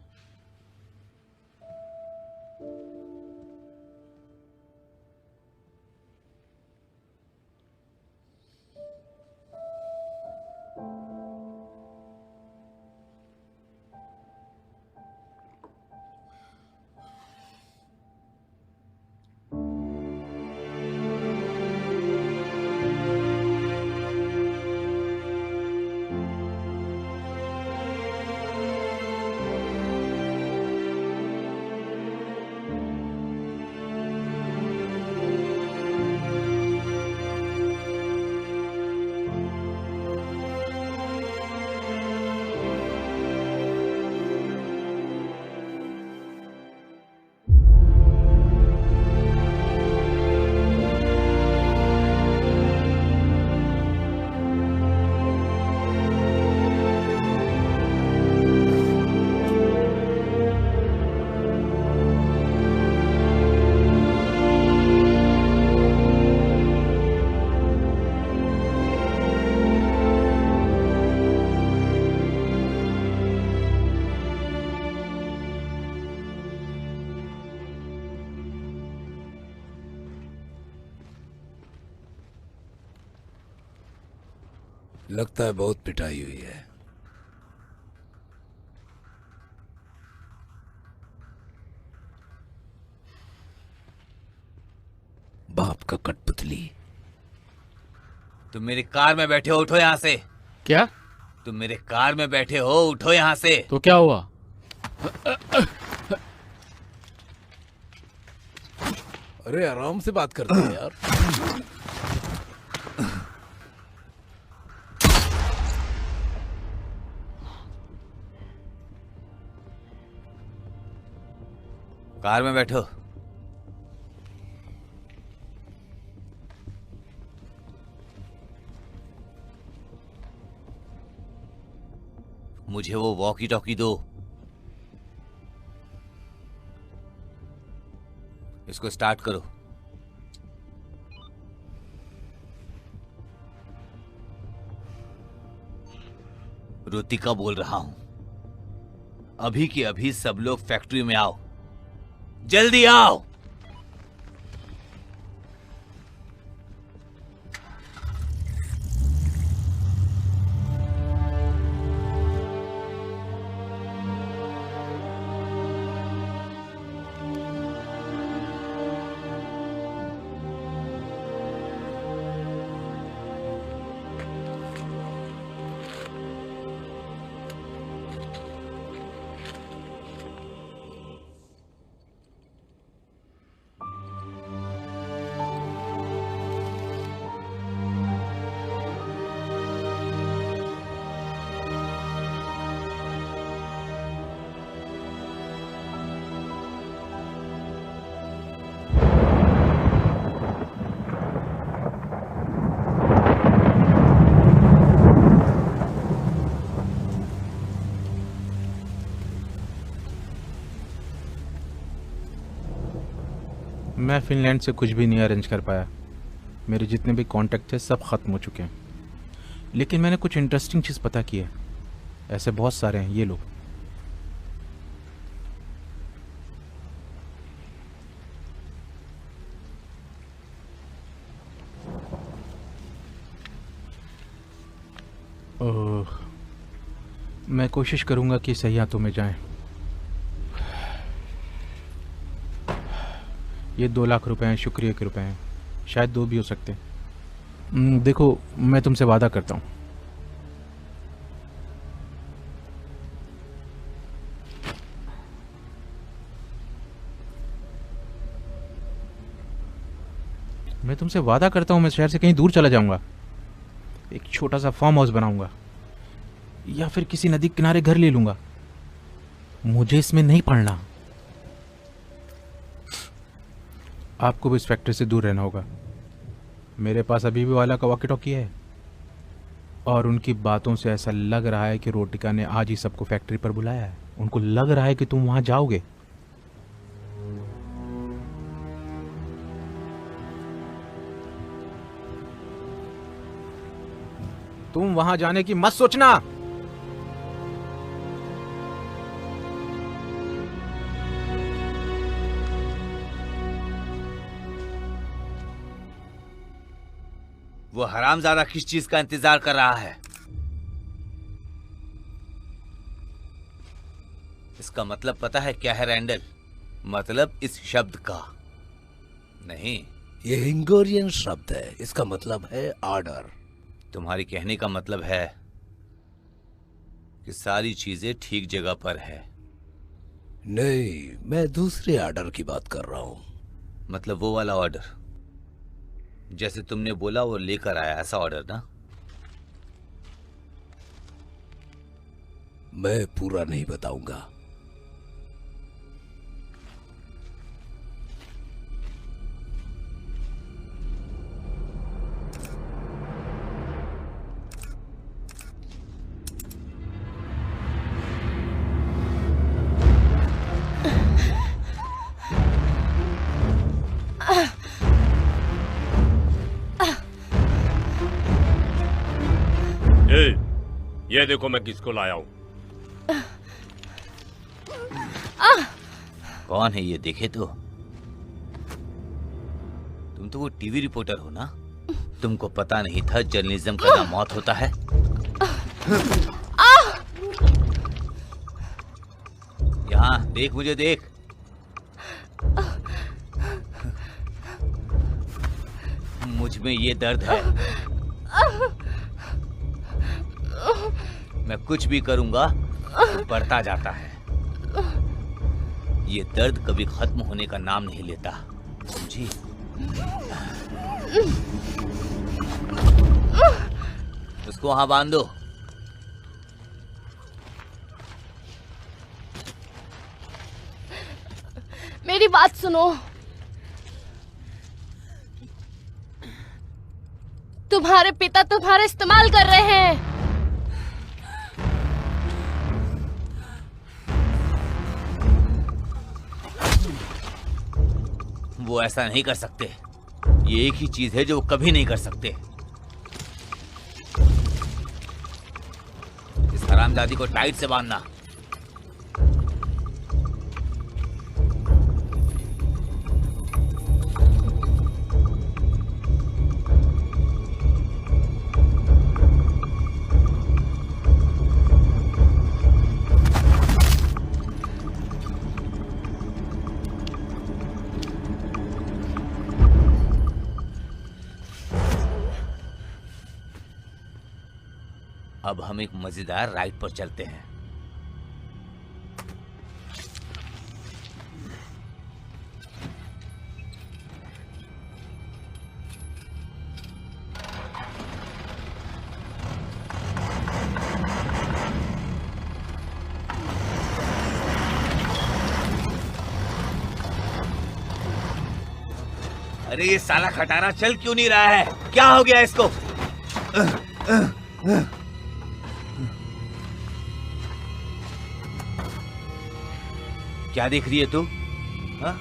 लगता है बहुत पिटाई हुई है। बाप का कठपुतली। तुम मेरी कार में बैठे हो, उठो यहाँ से। क्या? तुम मेरे कार में बैठे हो, उठो यहाँ से। तो क्या हुआ? अरे आराम से बात करते हैं यार। कार में बैठो। मुझे वो वॉकी टॉकी दो। इसको स्टार्ट करो। रुतिका बोल रहा हूं, अभी के अभी सब लोग फैक्ट्री में आओ, जल्दी आओ। मैं फिनलैंड से कुछ भी नहीं अरेंज कर पाया। मेरे जितने भी कांटेक्ट थे सब ख़त्म हो चुके हैं। लेकिन मैंने कुछ इंटरेस्टिंग चीज़ पता की है। ऐसे बहुत सारे हैं, ये लो। मैं कोशिश करूँगा कि सही हाथों में जाएं। ये 2 लाख रुपए हैं, शुक्रिया के रुपए हैं, शायद 2 भी हो सकते हैं। देखो, मैं तुमसे वादा करता हूँ। मैं तुमसे वादा करता हूँ मैं शहर से कहीं दूर चला जाऊंगा। एक छोटा सा फार्म हाउस बनाऊंगा या फिर किसी नदी किनारे घर ले लूंगा। मुझे इसमें नहीं पड़ना। आपको भी इस फैक्ट्री से दूर रहना होगा। मेरे पास अभी भी वाला का वॉकी टॉकी है और उनकी बातों से ऐसा लग रहा है कि रोटिका ने आज ही सबको फैक्ट्री पर बुलाया है। उनको लग रहा है कि तुम वहां जाओगे। तुम वहां जाने की मत सोचना। वो हरामजादा किस चीज का इंतजार कर रहा है? इसका मतलब पता है क्या है रैंडल? मतलब इस शब्द का? नहीं, ये हिंगोरियन शब्द है। इसका मतलब है ऑर्डर। तुम्हारी कहने का मतलब है कि सारी चीजें ठीक जगह पर है। नहीं, मैं दूसरे ऑर्डर की बात कर रहा हूं। मतलब वो वाला ऑर्डर जैसे तुमने बोला वो लेकर आया, ऐसा ऑर्डर ना? मैं पूरा नहीं बताऊंगा। ये देखो मैं किसको लाया हूँ। कौन है ये? देखे तो। तुम तो वो टीवी रिपोर्टर हो ना? तुमको पता नहीं था जर्नलिज्म का नाम मौत होता है? यहाँ देख, मुझे देख। मुझ में ये दर्द है। मैं कुछ भी करूंगा तो बढ़ता जाता है। ये दर्द कभी खत्म होने का नाम नहीं लेता, समझी? उसको वहां बांध दो। मेरी बात सुनो। तुम्हारे पिता तुम्हारा इस्तेमाल कर रहे हैं। वो ऐसा नहीं कर सकते। ये एक ही चीज है जो वो कभी नहीं कर सकते। इस हरामजादी को टाइट से बांधना। अब हम एक मजेदार राइड पर चलते हैं। अरे ये साला खटारा चल क्यों नहीं रहा है? क्या हो गया इसको? क्या देख रही है तू? हाँ?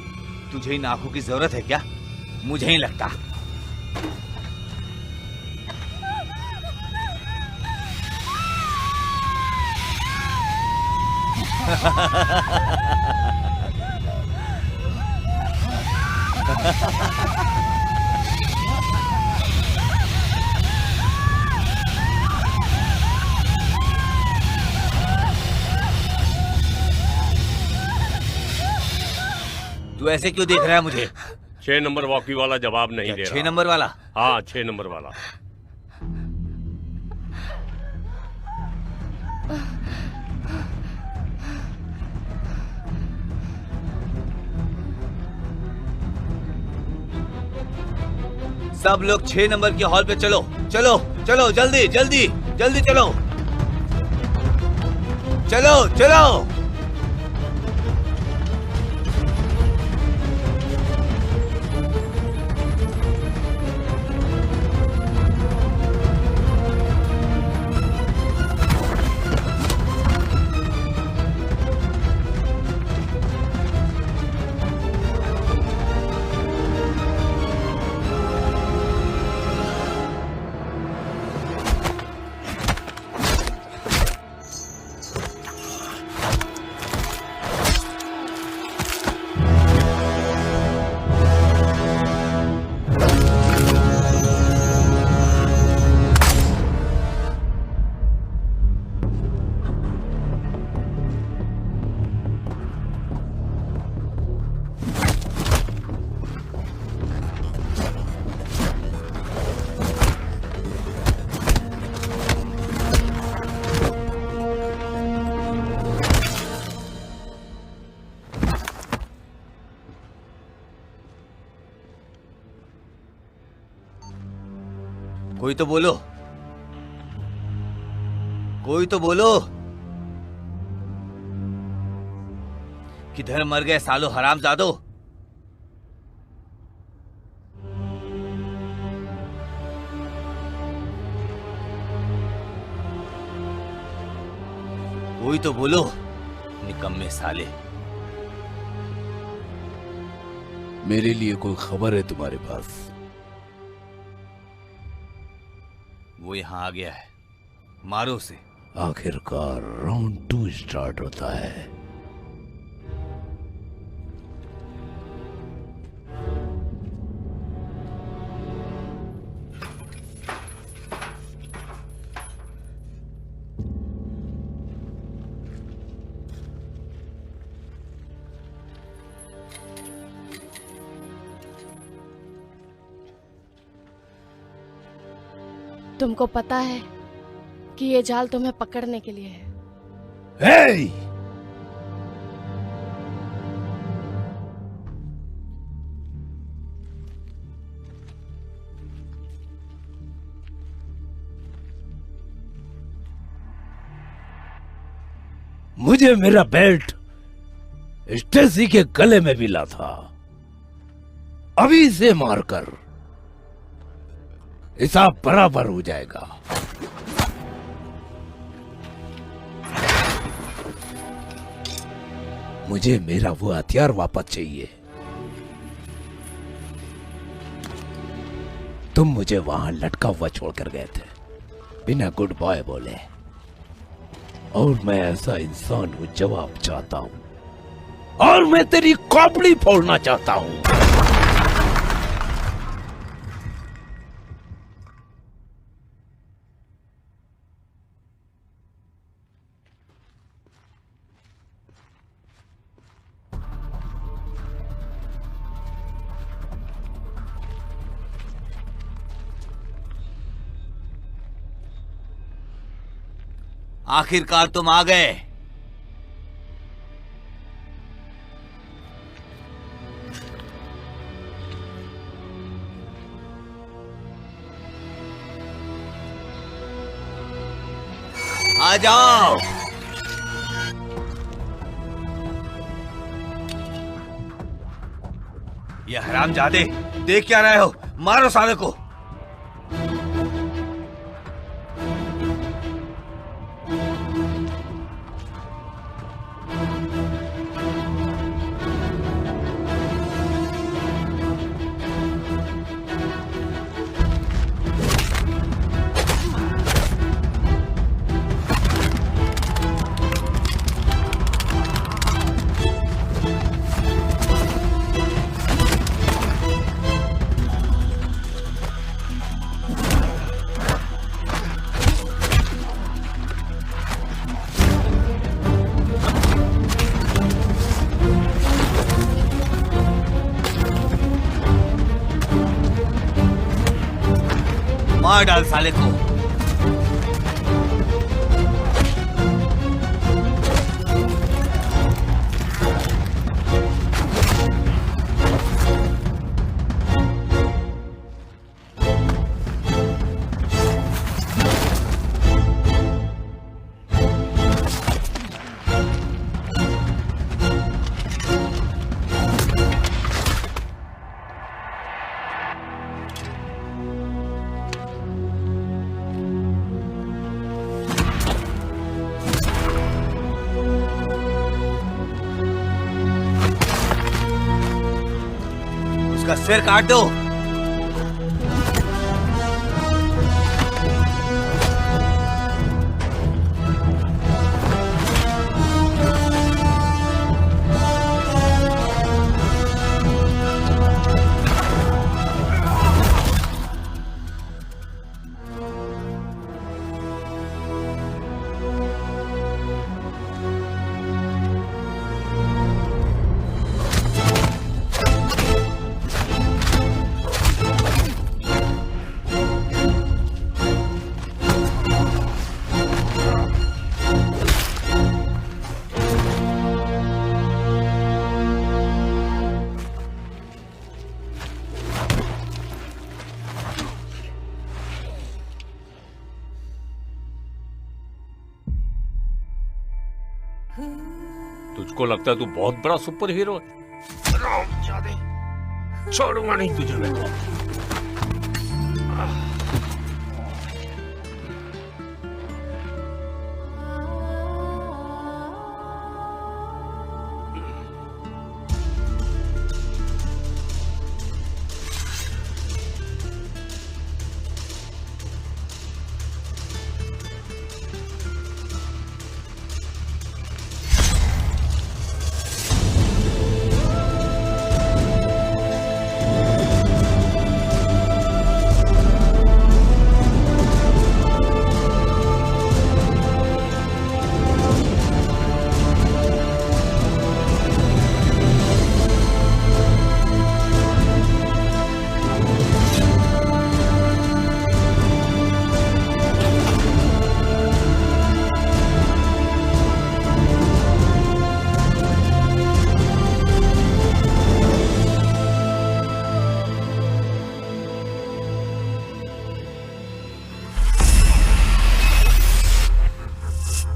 तुझे इन आंखों की जरूरत है क्या? मुझे नहीं लगता। तू ऐसे क्यों देख रहा है मुझे? 6 नंबर वॉकी वाला जवाब नहीं दे रहा। 6 नंबर वाला? हाँ, 6 नंबर वाला। सब लोग 6 नंबर के हॉल पे चलो चलो चलो, जल्दी जल्दी जल्दी चलो चलो चलो। कोई तो बोलो, कोई तो बोलो। किधर मर गए सालो हरामजादो? कोई तो बोलो, निकम्मे साले। मेरे लिए कोई खबर है तुम्हारे पास? वो यहाँ आ गया है, मारो उसे। आखिरकार राउंड 2 स्टार्ट होता है। तुमको पता है कि ये जाल तुम्हें पकड़ने के लिए है। Hey! मुझे मेरा बेल्ट स्टेसी के गले में मिला था। अभी इसे मारकर हिसाब बराबर हो जाएगा। मुझे मेरा वो हथियार वापस चाहिए। तुम मुझे वहां लटका हुआ छोड़कर गए थे, बिना गुड बॉय बोले। और मैं ऐसा इंसान हूं, जवाब चाहता हूं। और मैं तेरी खोपड़ी फोड़ना चाहता हूं। आखिरकार तुम आ गए। आ जाओ। ये हरामजादे, देख क्या रहे हो? मारो साले को। मार डाल साले को। उसका सिर काट दो। तुझको लगता है तू बहुत बड़ा सुपर हीरो है? छोड़ूंगा नहीं तुझे मैं।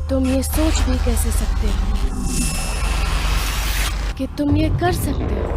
तुम ये सोच भी कैसे सकते हो कि तुम ये कर सकते हो?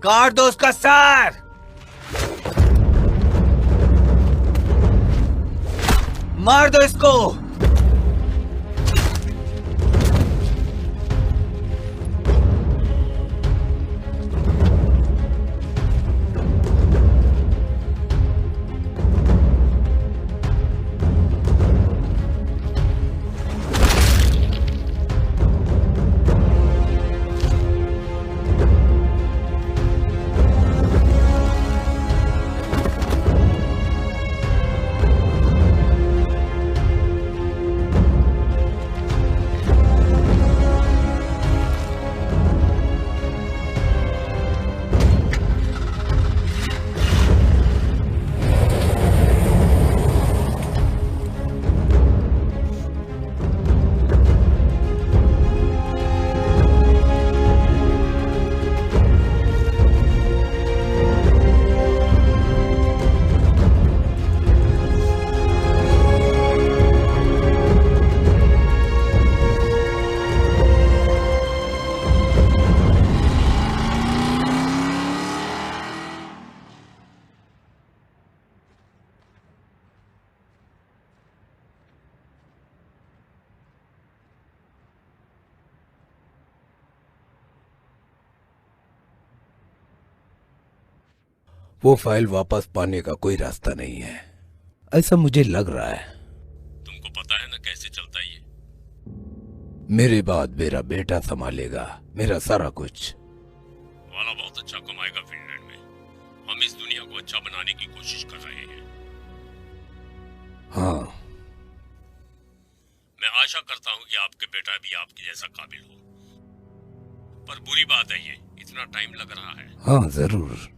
काट दो उसका सर। मार दो इसको। वो फाइल वापस पाने का कोई रास्ता नहीं है, ऐसा मुझे लग रहा है। तुमको पता है ना कैसे चलता है ये? मेरे बाद मेरा बेटा संभालेगा मेरा सारा कुछ। वाला बहुत अच्छा कमाएगा फिनलैंड में। हम इस दुनिया को अच्छा बनाने की कोशिश कर रहे हैं। हाँ, मैं आशा करता हूँ कि आपके बेटा भी आपके जैसा काबिल हो। पर बुरी बात है ये, इतना टाइम लग रहा है। हाँ जरूर।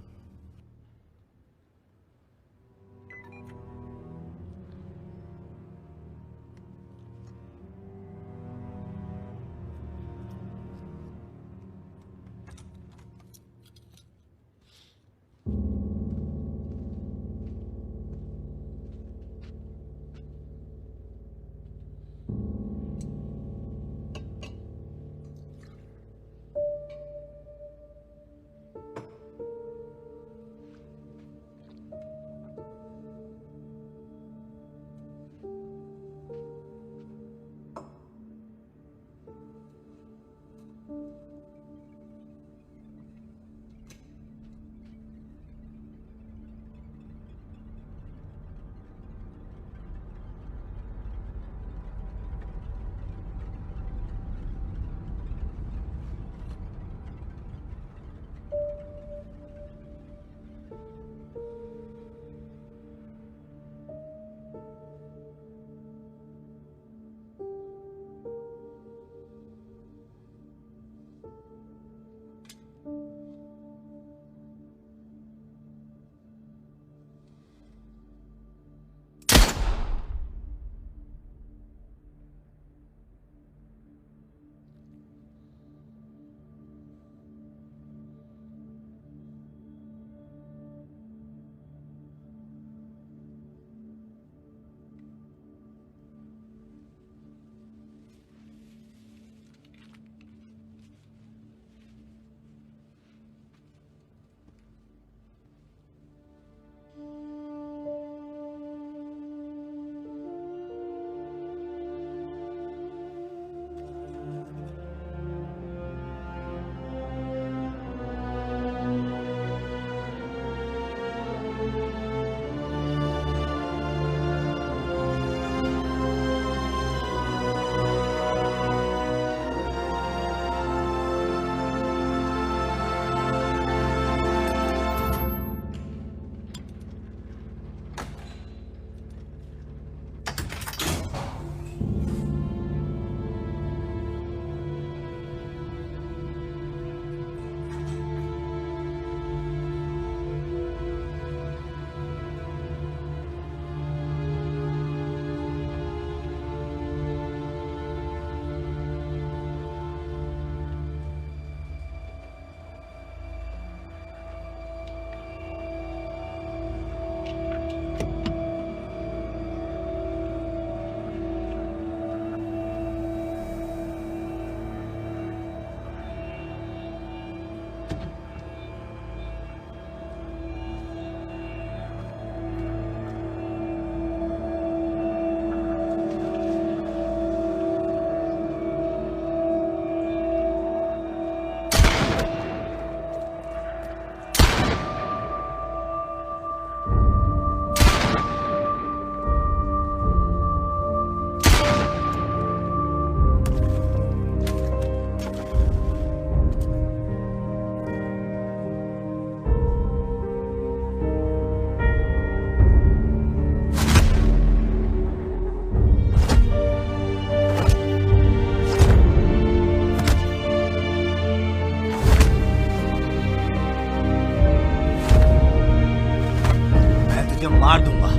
तुझे मार दूंगा।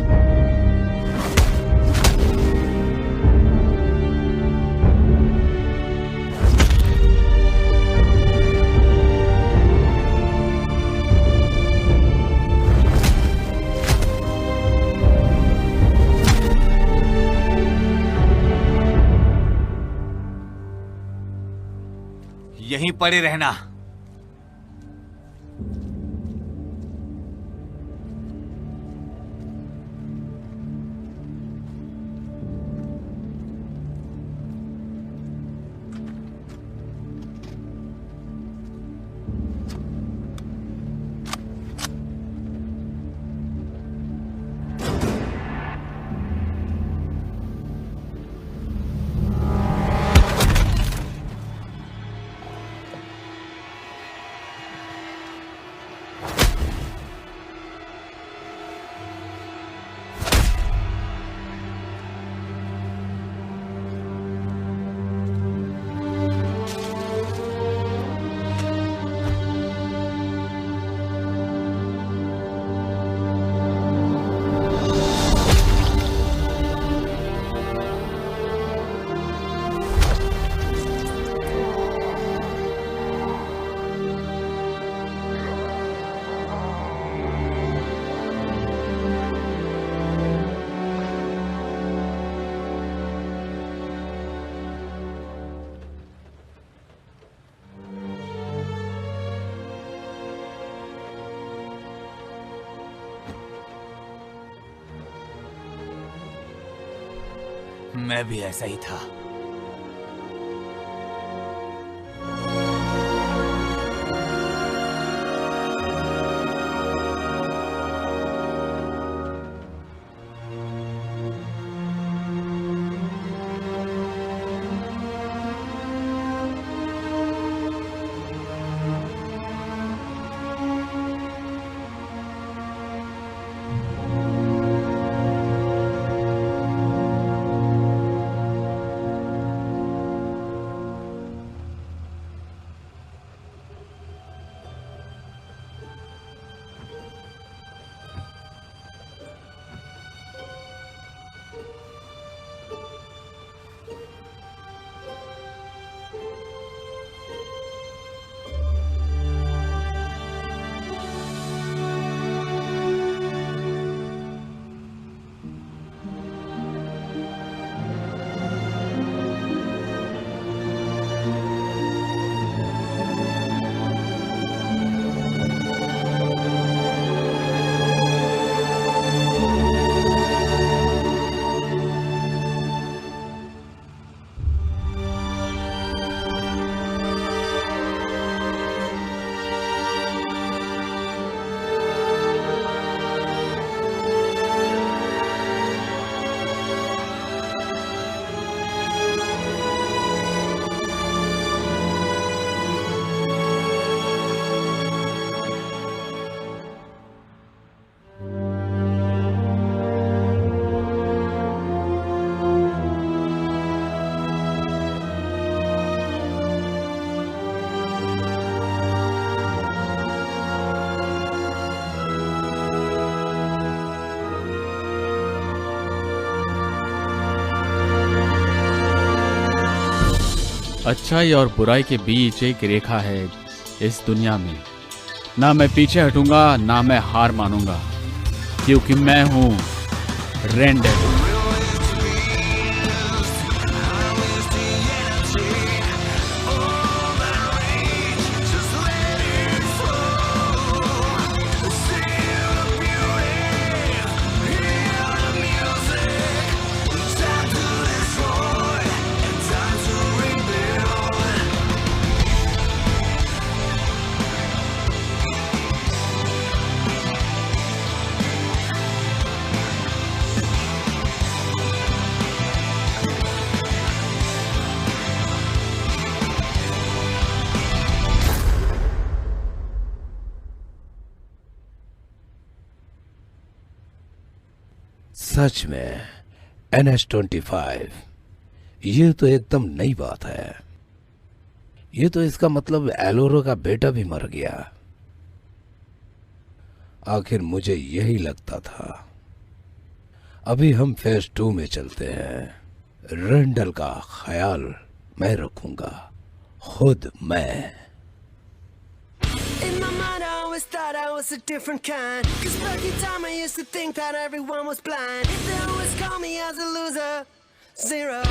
यहीं पड़े रहना। मैं भी ऐसा ही था। अच्छाई और बुराई के बीच एक रेखा है इस दुनिया में। ना मैं पीछे हटूंगा, ना मैं हार मानूंगा, क्योंकि मैं हूं रेंडेड। सच में NH-25 ये तो एकदम नई बात है। ये तो इसका मतलब एलोरा का बेटा भी मर गया। आखिर मुझे यही लगता था। अभी हम फेज 2 में चलते हैं। रेंडल का ख्याल मैं रखूंगा, खुद मैं। In my mind I always thought I was a different kind, 'cause back in time I used to think that everyone was blind. They always call me as a loser, zero.